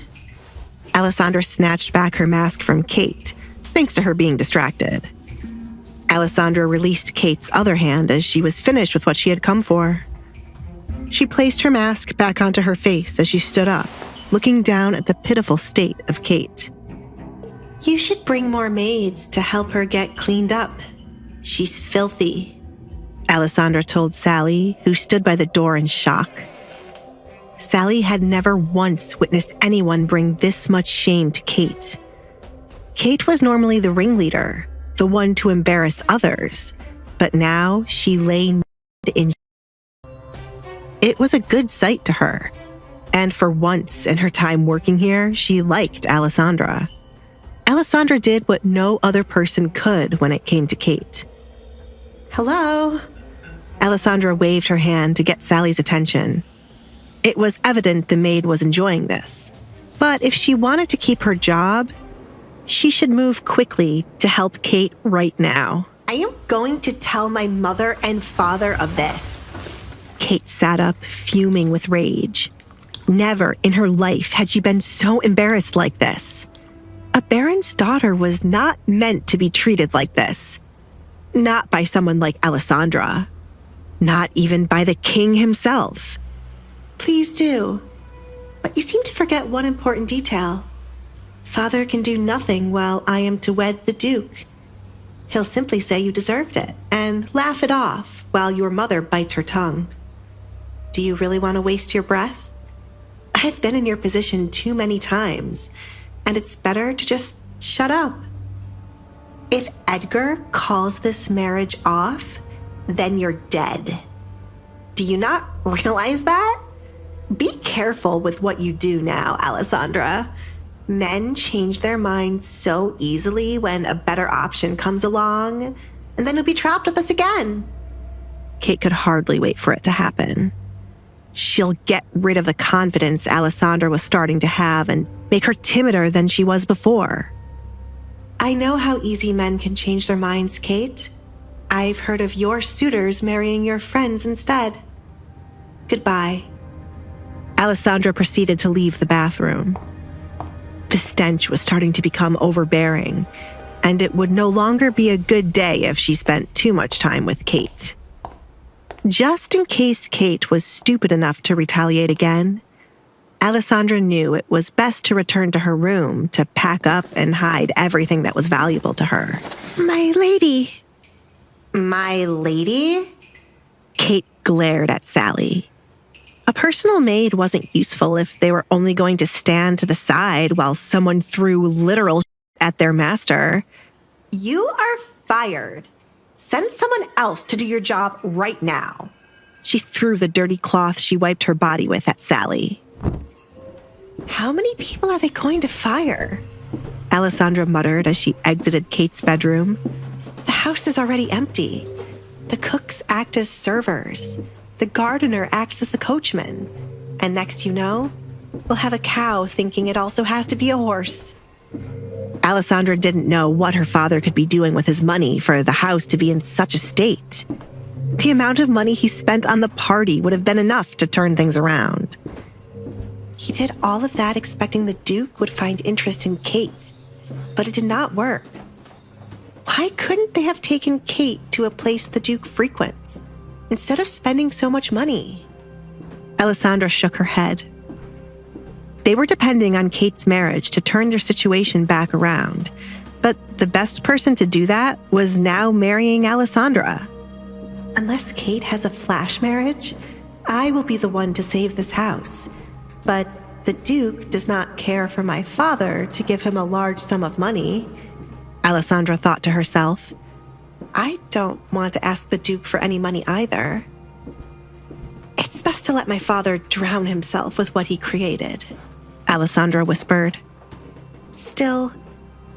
Alessandra snatched back her mask from Kate, thanks to her being distracted. Alessandra released Kate's other hand as she was finished with what she had come for. She placed her mask back onto her face as she stood up, looking down at the pitiful state of Kate. You should bring more maids to help her get cleaned up. She's filthy. Alessandra told Sally, who stood by the door in shock. Sally had never once witnessed anyone bring this much shame to Kate. Kate was normally the ringleader, the one to embarrass others, but now she lay in. It was a good sight to her, and for once in her time working here, she liked Alessandra. Alessandra did what no other person could when it came to Kate. Hello? Alessandra waved her hand to get Sally's attention. It was evident the maid was enjoying this, but if she wanted to keep her job, she should move quickly to help Kate right now. I am going to tell my mother and father of this. Kate sat up, fuming with rage. Never in her life had she been so embarrassed like this. A baron's daughter was not meant to be treated like this. Not by someone like Alessandra. Not even by the king himself. Please do. But you seem to forget one important detail. Father can do nothing while I am to wed the Duke. He'll simply say you deserved it and laugh it off while your mother bites her tongue. Do you really want to waste your breath? I've been in your position too many times, and it's better to just shut up. If Edgar calls this marriage off, then you're dead. Do you not realize that? Be careful with what you do now, Alessandra. Men change their minds so easily when a better option comes along, and then you'll be trapped with us again. Kate could hardly wait for it to happen. She'll get rid of the confidence Alessandra was starting to have and make her timider than she was before. I know how easy men can change their minds, Kate. I've heard of your suitors marrying your friends instead. Goodbye. Alessandra proceeded to leave the bathroom. The stench was starting to become overbearing, and it would no longer be a good day if she spent too much time with Kate. Just in case Kate was stupid enough to retaliate again, Alessandra knew it was best to return to her room to pack up and hide everything that was valuable to her. My lady. My lady? Kate glared at Sally. A personal maid wasn't useful if they were only going to stand to the side while someone threw literal at their master. You are fired. Send someone else to do your job right now. She threw the dirty cloth she wiped her body with at Sally. How many people are they going to fire? Alessandra muttered as she exited Kate's bedroom. The house is already empty. The cooks act as servers. The gardener acts as the coachman. And next you know, we'll have a cow thinking it also has to be a horse. Alessandra didn't know what her father could be doing with his money for the house to be in such a state. The amount of money he spent on the party would have been enough to turn things around. He did all of that expecting the Duke would find interest in Kate, but it did not work. Why couldn't they have taken Kate to a place the Duke frequents, instead of spending so much money? Alessandra shook her head. They were depending on Kate's marriage to turn their situation back around, but the best person to do that was now marrying Alessandra. Unless Kate has a flash marriage, I will be the one to save this house. But the Duke does not care for my father to give him a large sum of money, Alessandra thought to herself. I don't want to ask the Duke for any money either. It's best to let my father drown himself with what he created, Alessandra whispered. Still,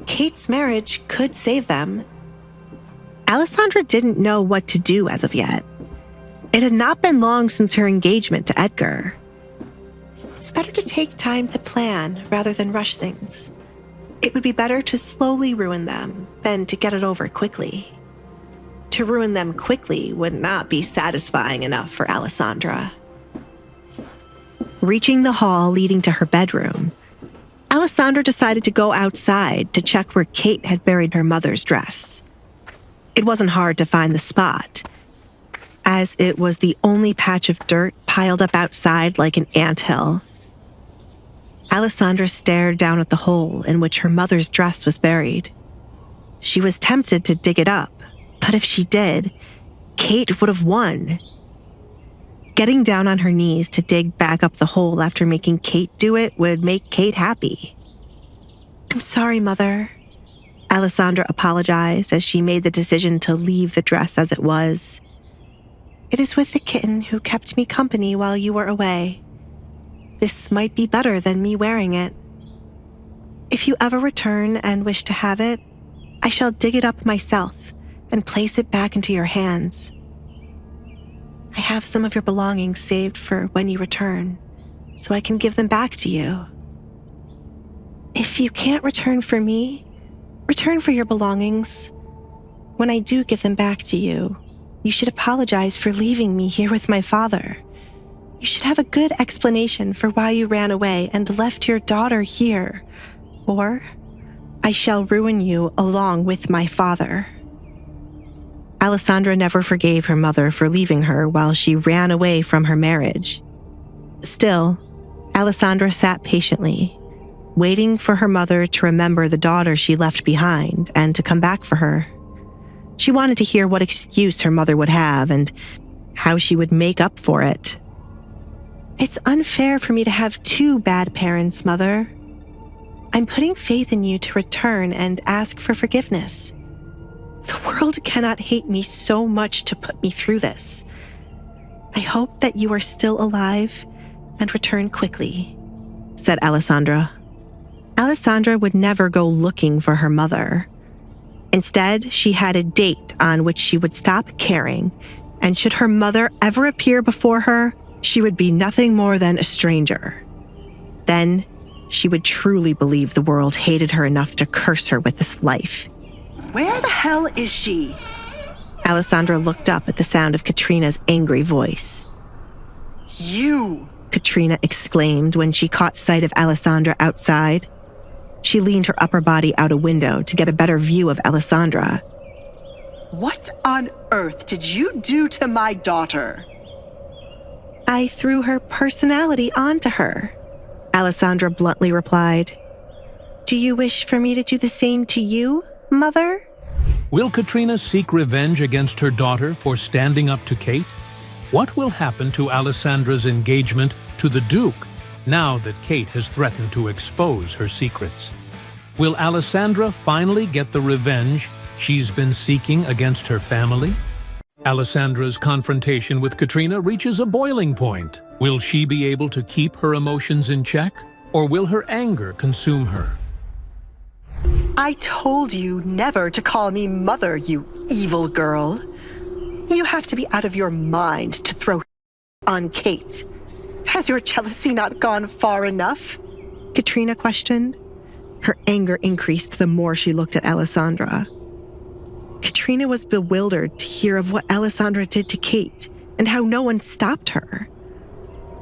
Kate's marriage could save them. Alessandra didn't know what to do as of yet. It had not been long since her engagement to Edgar. It's better to take time to plan rather than rush things. It would be better to slowly ruin them than to get it over quickly. To ruin them quickly would not be satisfying enough for Alessandra. Reaching the hall leading to her bedroom, Alessandra decided to go outside to check where Kate had buried her mother's dress. It wasn't hard to find the spot, as it was the only patch of dirt piled up outside like an anthill. Alessandra stared down at the hole in which her mother's dress was buried. She was tempted to dig it up, but if she did, Kate would have won. Getting down on her knees to dig back up the hole after making Kate do it would make Kate happy. I'm sorry, Mother. Alessandra apologized as she made the decision to leave the dress as it was. It is with the kitten who kept me company while you were away. This might be better than me wearing it. If you ever return and wish to have it, I shall dig it up myself and place it back into your hands. I have some of your belongings saved for when you return, so I can give them back to you. If you can't return for me, return for your belongings. When I do give them back to you, you should apologize for leaving me here with my father. You should have a good explanation for why you ran away and left your daughter here, or I shall ruin you along with my father. Alessandra never forgave her mother for leaving her while she ran away from her marriage. Still, Alessandra sat patiently, waiting for her mother to remember the daughter she left behind and to come back for her. She wanted to hear what excuse her mother would have and how she would make up for it. It's unfair for me to have two bad parents, Mother. I'm putting faith in you to return and ask for forgiveness. The world cannot hate me so much to put me through this. I hope that you are still alive and return quickly, said Alessandra. Alessandra would never go looking for her mother. Instead, she had a date on which she would stop caring, and should her mother ever appear before her, she would be nothing more than a stranger. Then, she would truly believe the world hated her enough to curse her with this life. Where the hell is she? Alessandra looked up at the sound of Katrina's angry voice. You! Katrina exclaimed when she caught sight of Alessandra outside. She leaned her upper body out a window to get a better view of Alessandra. What on earth did you do to my daughter? I threw her personality onto her, Alessandra bluntly replied. Do you wish for me to do the same to you, Mother? Will Katrina seek revenge against her daughter for standing up to Kate? What will happen to Alessandra's engagement to the Duke now that Kate has threatened to expose her secrets? Will Alessandra finally get the revenge she's been seeking against her family? Alessandra's confrontation with Katrina reaches a boiling point. Will she be able to keep her emotions in check, or will her anger consume her? I told you never to call me Mother, you evil girl. You have to be out of your mind to throw on Kate. Has your jealousy not gone far enough? Katrina questioned. Her anger increased the more she looked at Alessandra. Katrina was bewildered to hear of what Alessandra did to Kate and how no one stopped her.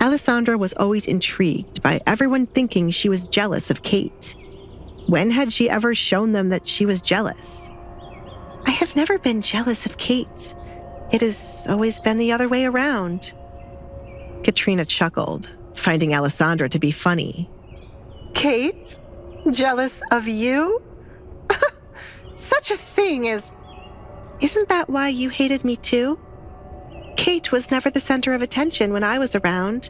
Alessandra was always intrigued by everyone thinking she was jealous of Kate. When had she ever shown them that she was jealous? I have never been jealous of Kate. It has always been the other way around. Katrina chuckled, finding Alessandra to be funny. Kate? Jealous of you? Such a thing as... Isn't that why you hated me too? Kate was never the center of attention when I was around,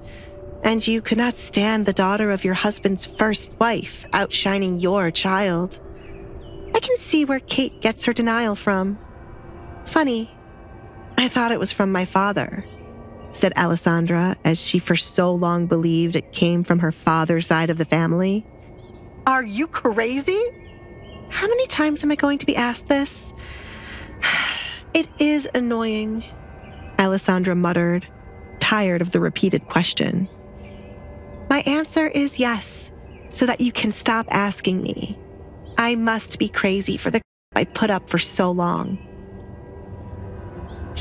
and you could not stand the daughter of your husband's first wife outshining your child. I can see where Kate gets her denial from. Funny, I thought it was from my father, said Alessandra, as she for so long believed it came from her father's side of the family. Are you crazy? How many times am I going to be asked this? It is annoying, Alessandra muttered, tired of the repeated question. My answer is yes, so that you can stop asking me. I must be crazy for the I put up for so long.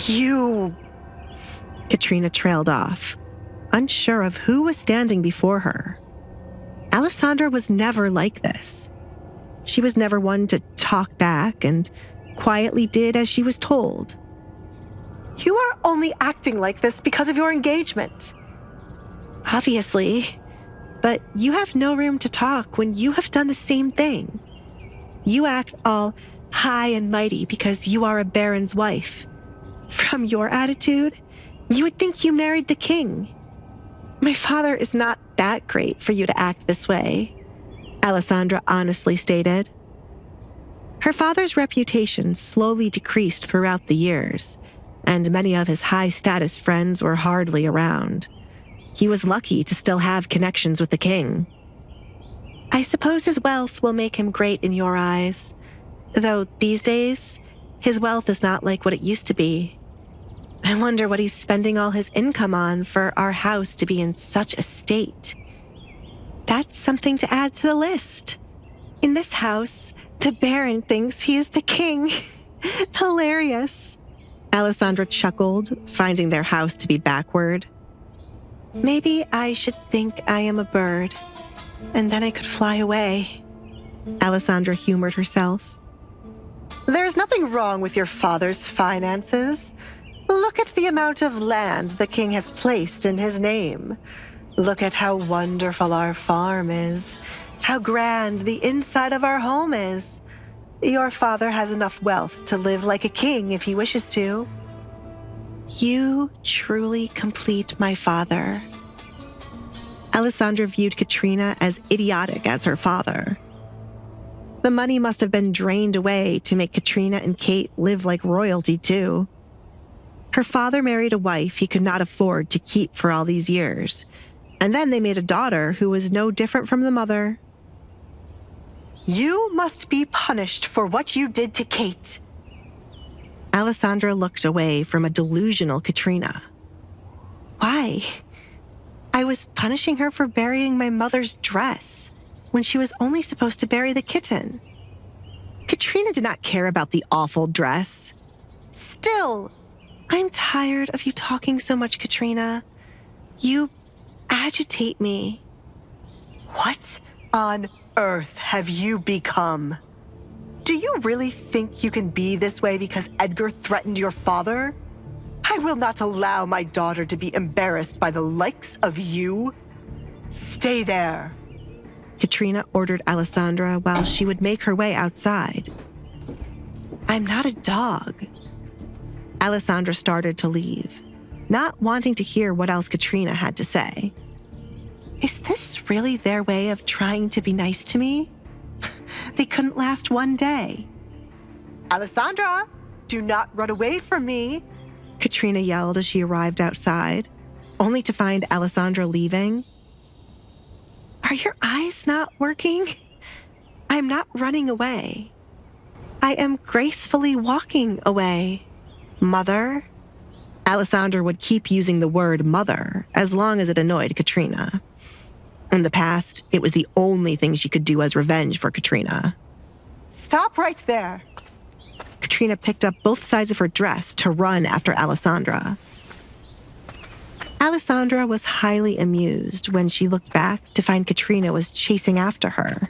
You... Katrina trailed off, unsure of who was standing before her. Alessandra was never like this. She was never one to talk back and quietly did as she was told. You are only acting like this because of your engagement. Obviously, but you have no room to talk when you have done the same thing. You act all high and mighty because you are a baron's wife. From your attitude, you would think you married the king. My father is not that great for you to act this way, Alessandra honestly stated. Her father's reputation slowly decreased throughout the years, and many of his high-status friends were hardly around. He was lucky to still have connections with the king. I suppose his wealth will make him great in your eyes, though these days, his wealth is not like what it used to be. I wonder what he's spending all his income on for our house to be in such a state. That's something to add to the list. In this house, the Baron thinks he is the king. Hilarious. Alessandra chuckled, finding their house to be backward. Maybe I should think I am a bird, and then I could fly away. Alessandra humored herself. There's nothing wrong with your father's finances. Look at the amount of land the king has placed in his name. Look at how wonderful our farm is, how grand the inside of our home is. Your father has enough wealth to live like a king if he wishes to. You truly complete my father. Alessandra viewed Katrina as idiotic as her father. The money must have been drained away to make Katrina and Kate live like royalty, too. Her father married a wife he could not afford to keep for all these years, and then they made a daughter who was no different from the mother. You must be punished for what you did to Kate. Alessandra looked away from a delusional Katrina. Why? I was punishing her for burying my mother's dress when she was only supposed to bury the kitten. Katrina did not care about the awful dress. Still, I'm tired of you talking so much, Katrina. You agitate me. What on earth have you become? Do you really think you can be this way because Edgar threatened your father? I will not allow my daughter to be embarrassed by the likes of you. Stay there, Katrina ordered Alessandra while she would make her way outside. I'm not a dog. Alessandra started to leave, not wanting to hear what else Katrina had to say. Is this really their way of trying to be nice to me? They couldn't last one day. Alessandra, do not run away from me, Katrina yelled as she arrived outside, only to find Alessandra leaving. Are your eyes not working? I'm not running away. I am gracefully walking away. Mother? Alessandra would keep using the word mother as long as it annoyed Katrina. In the past, it was the only thing she could do as revenge for Katrina. Stop right there. Katrina picked up both sides of her dress to run after Alessandra. Alessandra was highly amused when she looked back to find Katrina was chasing after her.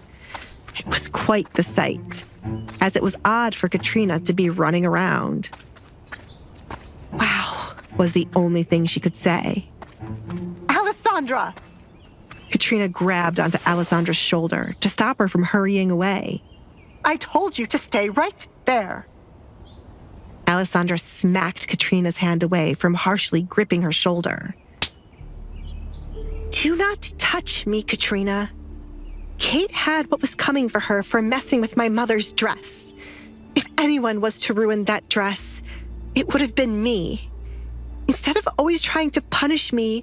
It was quite the sight, as it was odd for Katrina to be running around. Wow, was the only thing she could say. Alessandra! Katrina grabbed onto Alessandra's shoulder to stop her from hurrying away. I told you to stay right there. Alessandra smacked Katrina's hand away from harshly gripping her shoulder. Do not touch me, Katrina. Kate had what was coming for her for messing with my mother's dress. If anyone was to ruin that dress, it would have been me. Instead of always trying to punish me,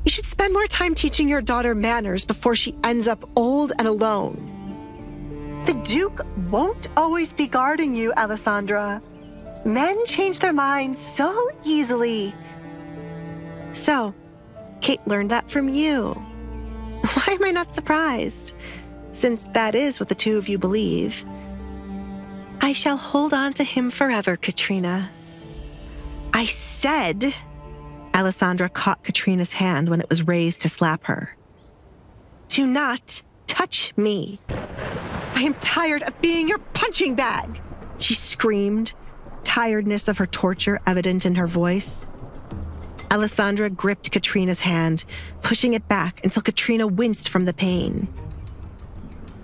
you should spend more time teaching your daughter manners before she ends up old and alone. The Duke won't always be guarding you, Alessandra. Men change their minds so easily. So, Kate learned that from you. Why am I not surprised? Since that is what the two of you believe. I shall hold on to him forever, Katrina. I said... Alessandra caught Katrina's hand when it was raised to slap her. Do not touch me. I am tired of being your punching bag, she screamed, tiredness of her torture evident in her voice. Alessandra gripped Katrina's hand, pushing it back until Katrina winced from the pain.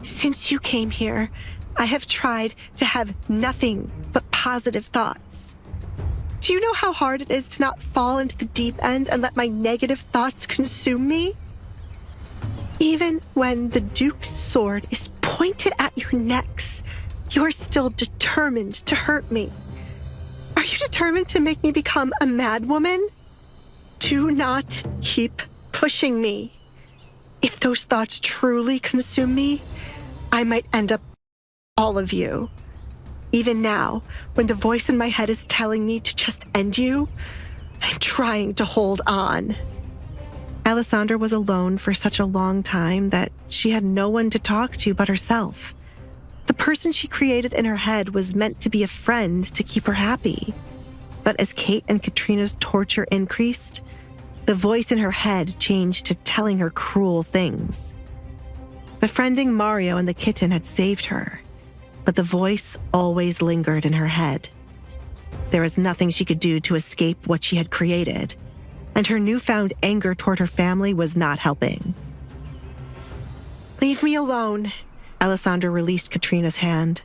Since you came here, I have tried to have nothing but positive thoughts. Do you know how hard it is to not fall into the deep end and let my negative thoughts consume me? Even when the Duke's sword is pointed at your necks, you're still determined to hurt me. Are you determined to make me become a madwoman? Do not keep pushing me. If those thoughts truly consume me, I might end up all of you. Even now, when the voice in my head is telling me to just end you, I'm trying to hold on. Alessandra was alone for such a long time that she had no one to talk to but herself. The person she created in her head was meant to be a friend to keep her happy. But as Kate and Katrina's torture increased, the voice in her head changed to telling her cruel things. Befriending Mario and the kitten had saved her, but the voice always lingered in her head. There was nothing she could do to escape what she had created, and her newfound anger toward her family was not helping. Leave me alone, Alessandra released Katrina's hand.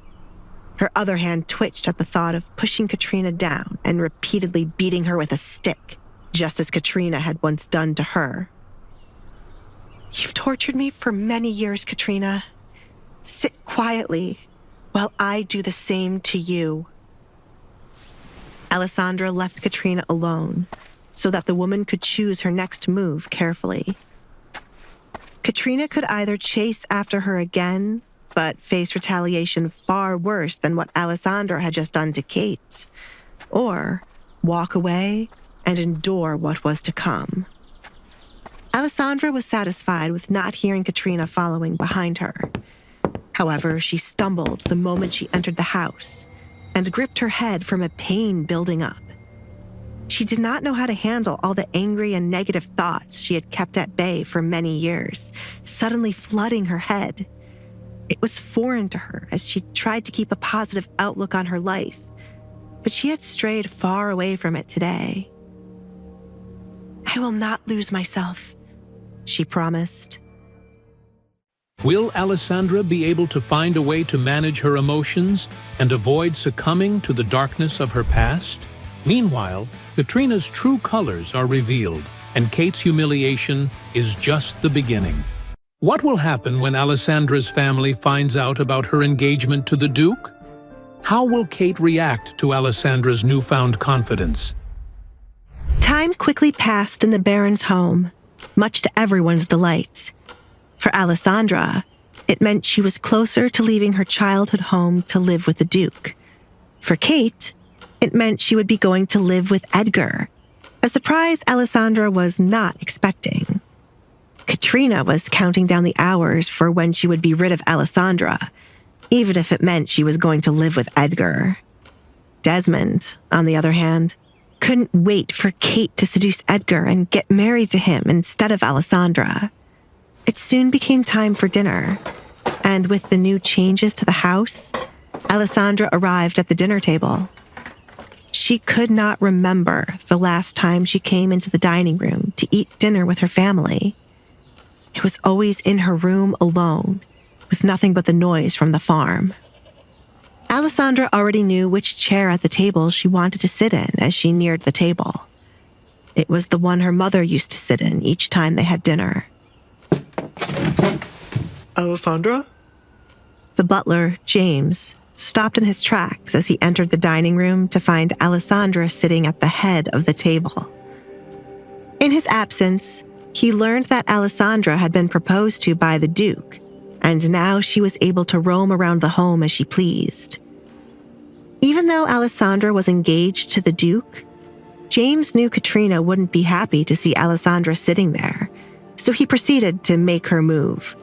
Her other hand twitched at the thought of pushing Katrina down and repeatedly beating her with a stick, just as Katrina had once done to her. You've tortured me for many years, Katrina. Sit quietly while I do the same to you. Alessandra left Katrina alone so that the woman could choose her next move carefully. Katrina could either chase after her again, but face retaliation far worse than what Alessandra had just done to Kate, or walk away and endure what was to come. Alessandra was satisfied with not hearing Katrina following behind her. However, she stumbled the moment she entered the house and gripped her head from a pain building up. She did not know how to handle all the angry and negative thoughts she had kept at bay for many years, suddenly flooding her head. It was foreign to her as she tried to keep a positive outlook on her life, but she had strayed far away from it today. I will not lose myself, she promised. Will Alessandra be able to find a way to manage her emotions and avoid succumbing to the darkness of her past? Meanwhile, Katrina's true colors are revealed, and Kate's humiliation is just the beginning. What will happen when Alessandra's family finds out about her engagement to the Duke? How will Kate react to Alessandra's newfound confidence? Time quickly passed in the Baron's home, much to everyone's delight. For Alessandra, it meant she was closer to leaving her childhood home to live with the Duke. For Kate, it meant she would be going to live with Edgar, a surprise Alessandra was not expecting. Katrina was counting down the hours for when she would be rid of Alessandra, even if it meant she was going to live with Edgar. Desmond, on the other hand, couldn't wait for Kate to seduce Edgar and get married to him instead of Alessandra. It soon became time for dinner, and with the new changes to the house, Alessandra arrived at the dinner table. She could not remember the last time she came into the dining room to eat dinner with her family. It was always in her room alone, with nothing but the noise from the farm. Alessandra already knew which chair at the table she wanted to sit in as she neared the table. It was the one her mother used to sit in each time they had dinner. Alessandra? The butler, James, stopped in his tracks as he entered the dining room to find Alessandra sitting at the head of the table. In his absence, he learned that Alessandra had been proposed to by the Duke, and now she was able to roam around the home as she pleased. Even though Alessandra was engaged to the Duke, James knew Katrina wouldn't be happy to see Alessandra sitting there, so he proceeded to make her move.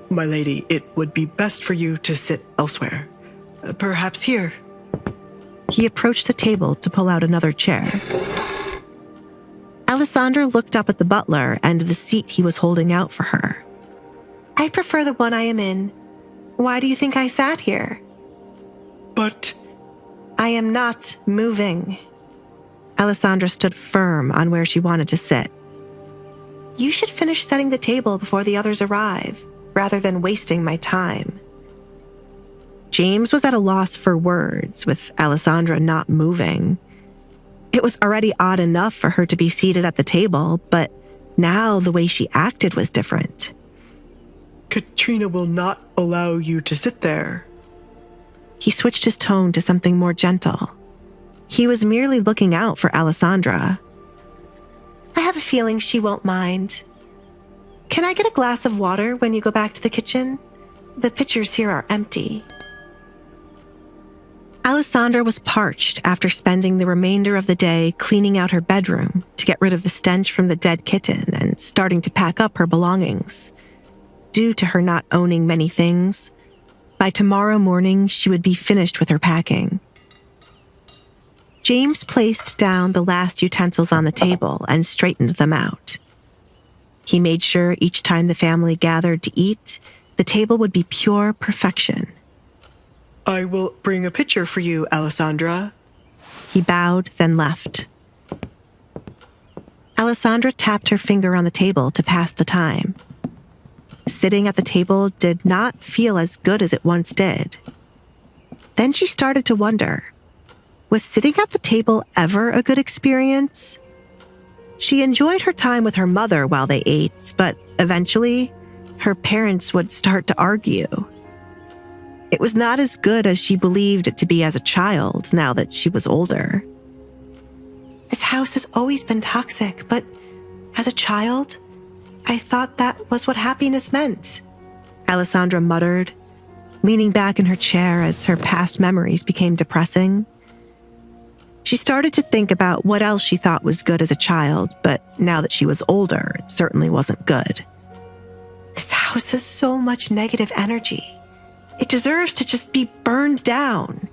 My lady, it would be best for you to sit elsewhere. Perhaps here. He approached the table to pull out another chair. Alessandra looked up at the butler and the seat he was holding out for her. I prefer the one I am in. Why do you think I sat here? But I am not moving. Alessandra stood firm on where she wanted to sit. You should finish setting the table before the others arrive, rather than wasting my time. James was at a loss for words, with Alessandra not moving. It was already odd enough for her to be seated at the table, but now the way she acted was different. Katrina will not allow you to sit there. He switched his tone to something more gentle. He was merely looking out for Alessandra. I have a feeling she won't mind. Can I get a glass of water when you go back to the kitchen? The pitchers here are empty. Alessandra was parched after spending the remainder of the day cleaning out her bedroom to get rid of the stench from the dead kitten and starting to pack up her belongings. Due to her not owning many things, by tomorrow morning she would be finished with her packing. James placed down the last utensils on the table and straightened them out. He made sure each time the family gathered to eat, the table would be pure perfection. I will bring a pitcher for you, Alessandra. He bowed, then left. Alessandra tapped her finger on the table to pass the time. Sitting at the table did not feel as good as it once did. Then she started to wonder, was sitting at the table ever a good experience? She enjoyed her time with her mother while they ate, but eventually, her parents would start to argue. It was not as good as she believed it to be as a child now that she was older. This house has always been toxic, but as a child, I thought that was what happiness meant. Alessandra muttered, leaning back in her chair as her past memories became depressing. She started to think about what else she thought was good as a child, but now that she was older, it certainly wasn't good. This house has so much negative energy. It deserves to just be burned down.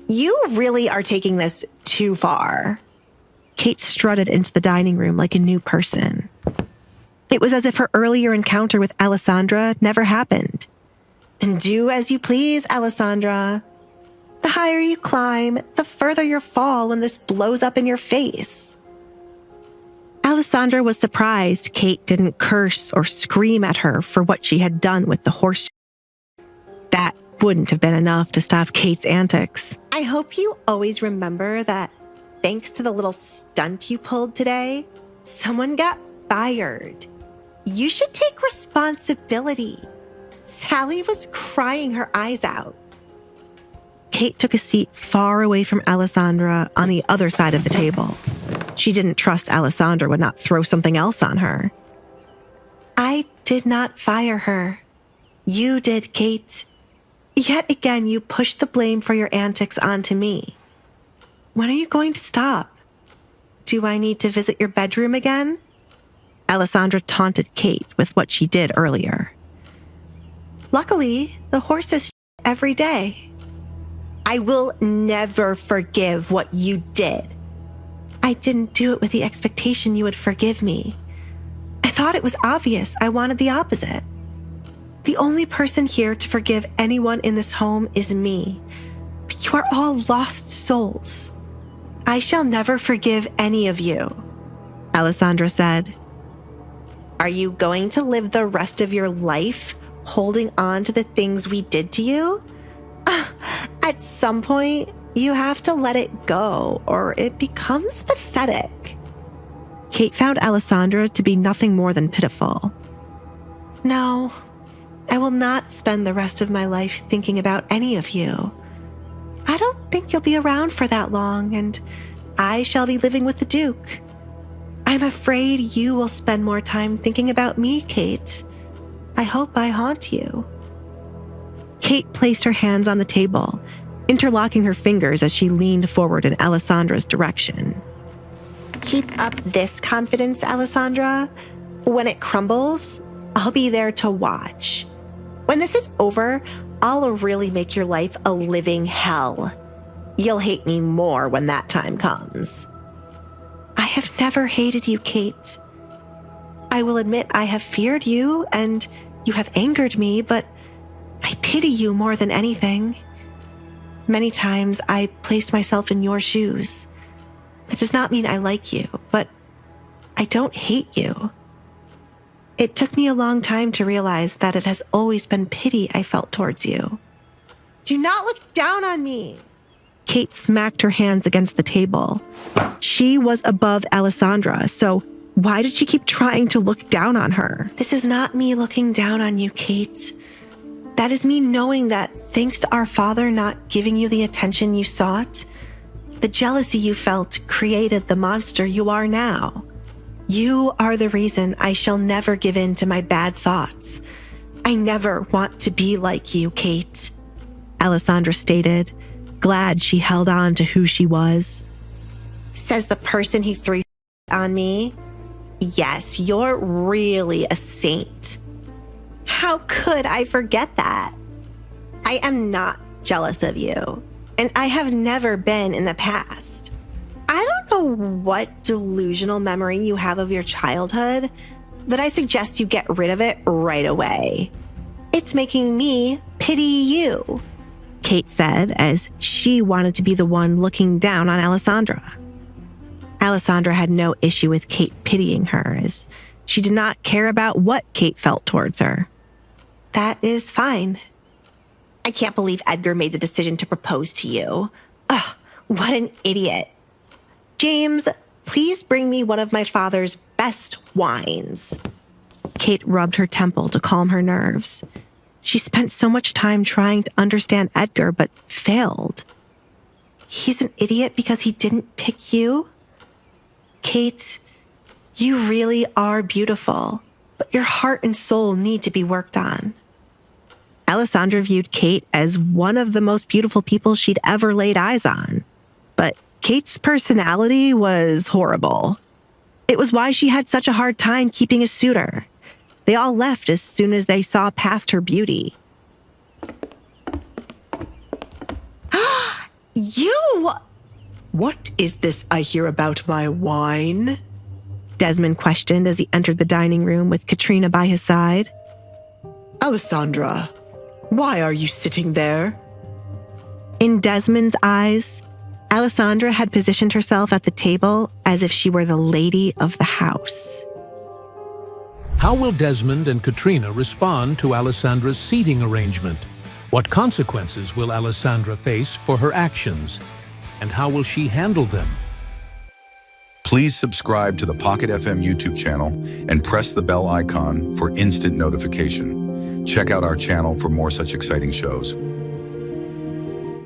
You really are taking this too far. Kate strutted into the dining room like a new person. It was as if her earlier encounter with Alessandra never happened. And do as you please, Alessandra. The higher you climb, the further you'll fall when this blows up in your face. Alessandra was surprised Kate didn't curse or scream at her for what she had done with the horse. That wouldn't have been enough to stop Kate's antics. I hope you always remember that thanks to the little stunt you pulled today, someone got fired. You should take responsibility. Sally was crying her eyes out. Kate took a seat far away from Alessandra on the other side of the table. She didn't trust Alessandra would not throw something else on her. I did not fire her. You did, Kate. Yet again, you pushed the blame for your antics onto me. When are you going to stop? Do I need to visit your bedroom again? Alessandra taunted Kate with what she did earlier. Luckily, the horses every day. I will never forgive what you did. I didn't do it with the expectation you would forgive me. I thought it was obvious I wanted the opposite. The only person here to forgive anyone in this home is me. But you are all lost souls. I shall never forgive any of you, Alessandra said. Are you going to live the rest of your life holding on to the things we did to you? At some point, you have to let it go, or it becomes pathetic. Kate found Alessandra to be nothing more than pitiful. No, I will not spend the rest of my life thinking about any of you. I don't think you'll be around for that long, and I shall be living with the Duke. I'm afraid you will spend more time thinking about me, Kate. I hope I haunt you. Kate placed her hands on the table, interlocking her fingers as she leaned forward in Alessandra's direction. Keep up this confidence, Alessandra. When it crumbles, I'll be there to watch. When this is over, I'll really make your life a living hell. You'll hate me more when that time comes. I have never hated you, Kate. I will admit I have feared you and you have angered me, but I pity you more than anything. Many times I placed myself in your shoes. That does not mean I like you, but I don't hate you. It took me a long time to realize that it has always been pity I felt towards you. Do not look down on me. Kate smacked her hands against the table. She was above Alessandra, so why did she keep trying to look down on her? This is not me looking down on you, Kate. That is me knowing that thanks to our father not giving you the attention you sought, the jealousy you felt created the monster you are now. You are the reason I shall never give in to my bad thoughts. I never want to be like you, Kate. Alessandra stated, glad she held on to who she was. Says the person who threw on me. Yes, you're really a saint. How could I forget that? I am not jealous of you, and I have never been in the past. I don't know what delusional memory you have of your childhood, but I suggest you get rid of it right away. It's making me pity you, Kate said as she wanted to be the one looking down on Alessandra. Alessandra had no issue with Kate pitying her, as she did not care about what Kate felt towards her. That is fine. I can't believe Edgar made the decision to propose to you. Ugh, what an idiot. James, please bring me one of my father's best wines. Kate rubbed her temple to calm her nerves. She spent so much time trying to understand Edgar, but failed. He's an idiot because he didn't pick you? Kate, you really are beautiful, but your heart and soul need to be worked on. Alessandra viewed Kate as one of the most beautiful people she'd ever laid eyes on. But Kate's personality was horrible. It was why she had such a hard time keeping a suitor. They all left as soon as they saw past her beauty. You! What is this I hear about my wine? Desmond questioned as he entered the dining room with Katrina by his side. Alessandra, why are you sitting there? In Desmond's eyes, Alessandra had positioned herself at the table as if she were the lady of the house. How will Desmond and Katrina respond to Alessandra's seating arrangement? What consequences will Alessandra face for her actions? And how will she handle them? Please subscribe to the Pocket FM YouTube channel and press the bell icon for instant notification. Check out our channel for more such exciting shows.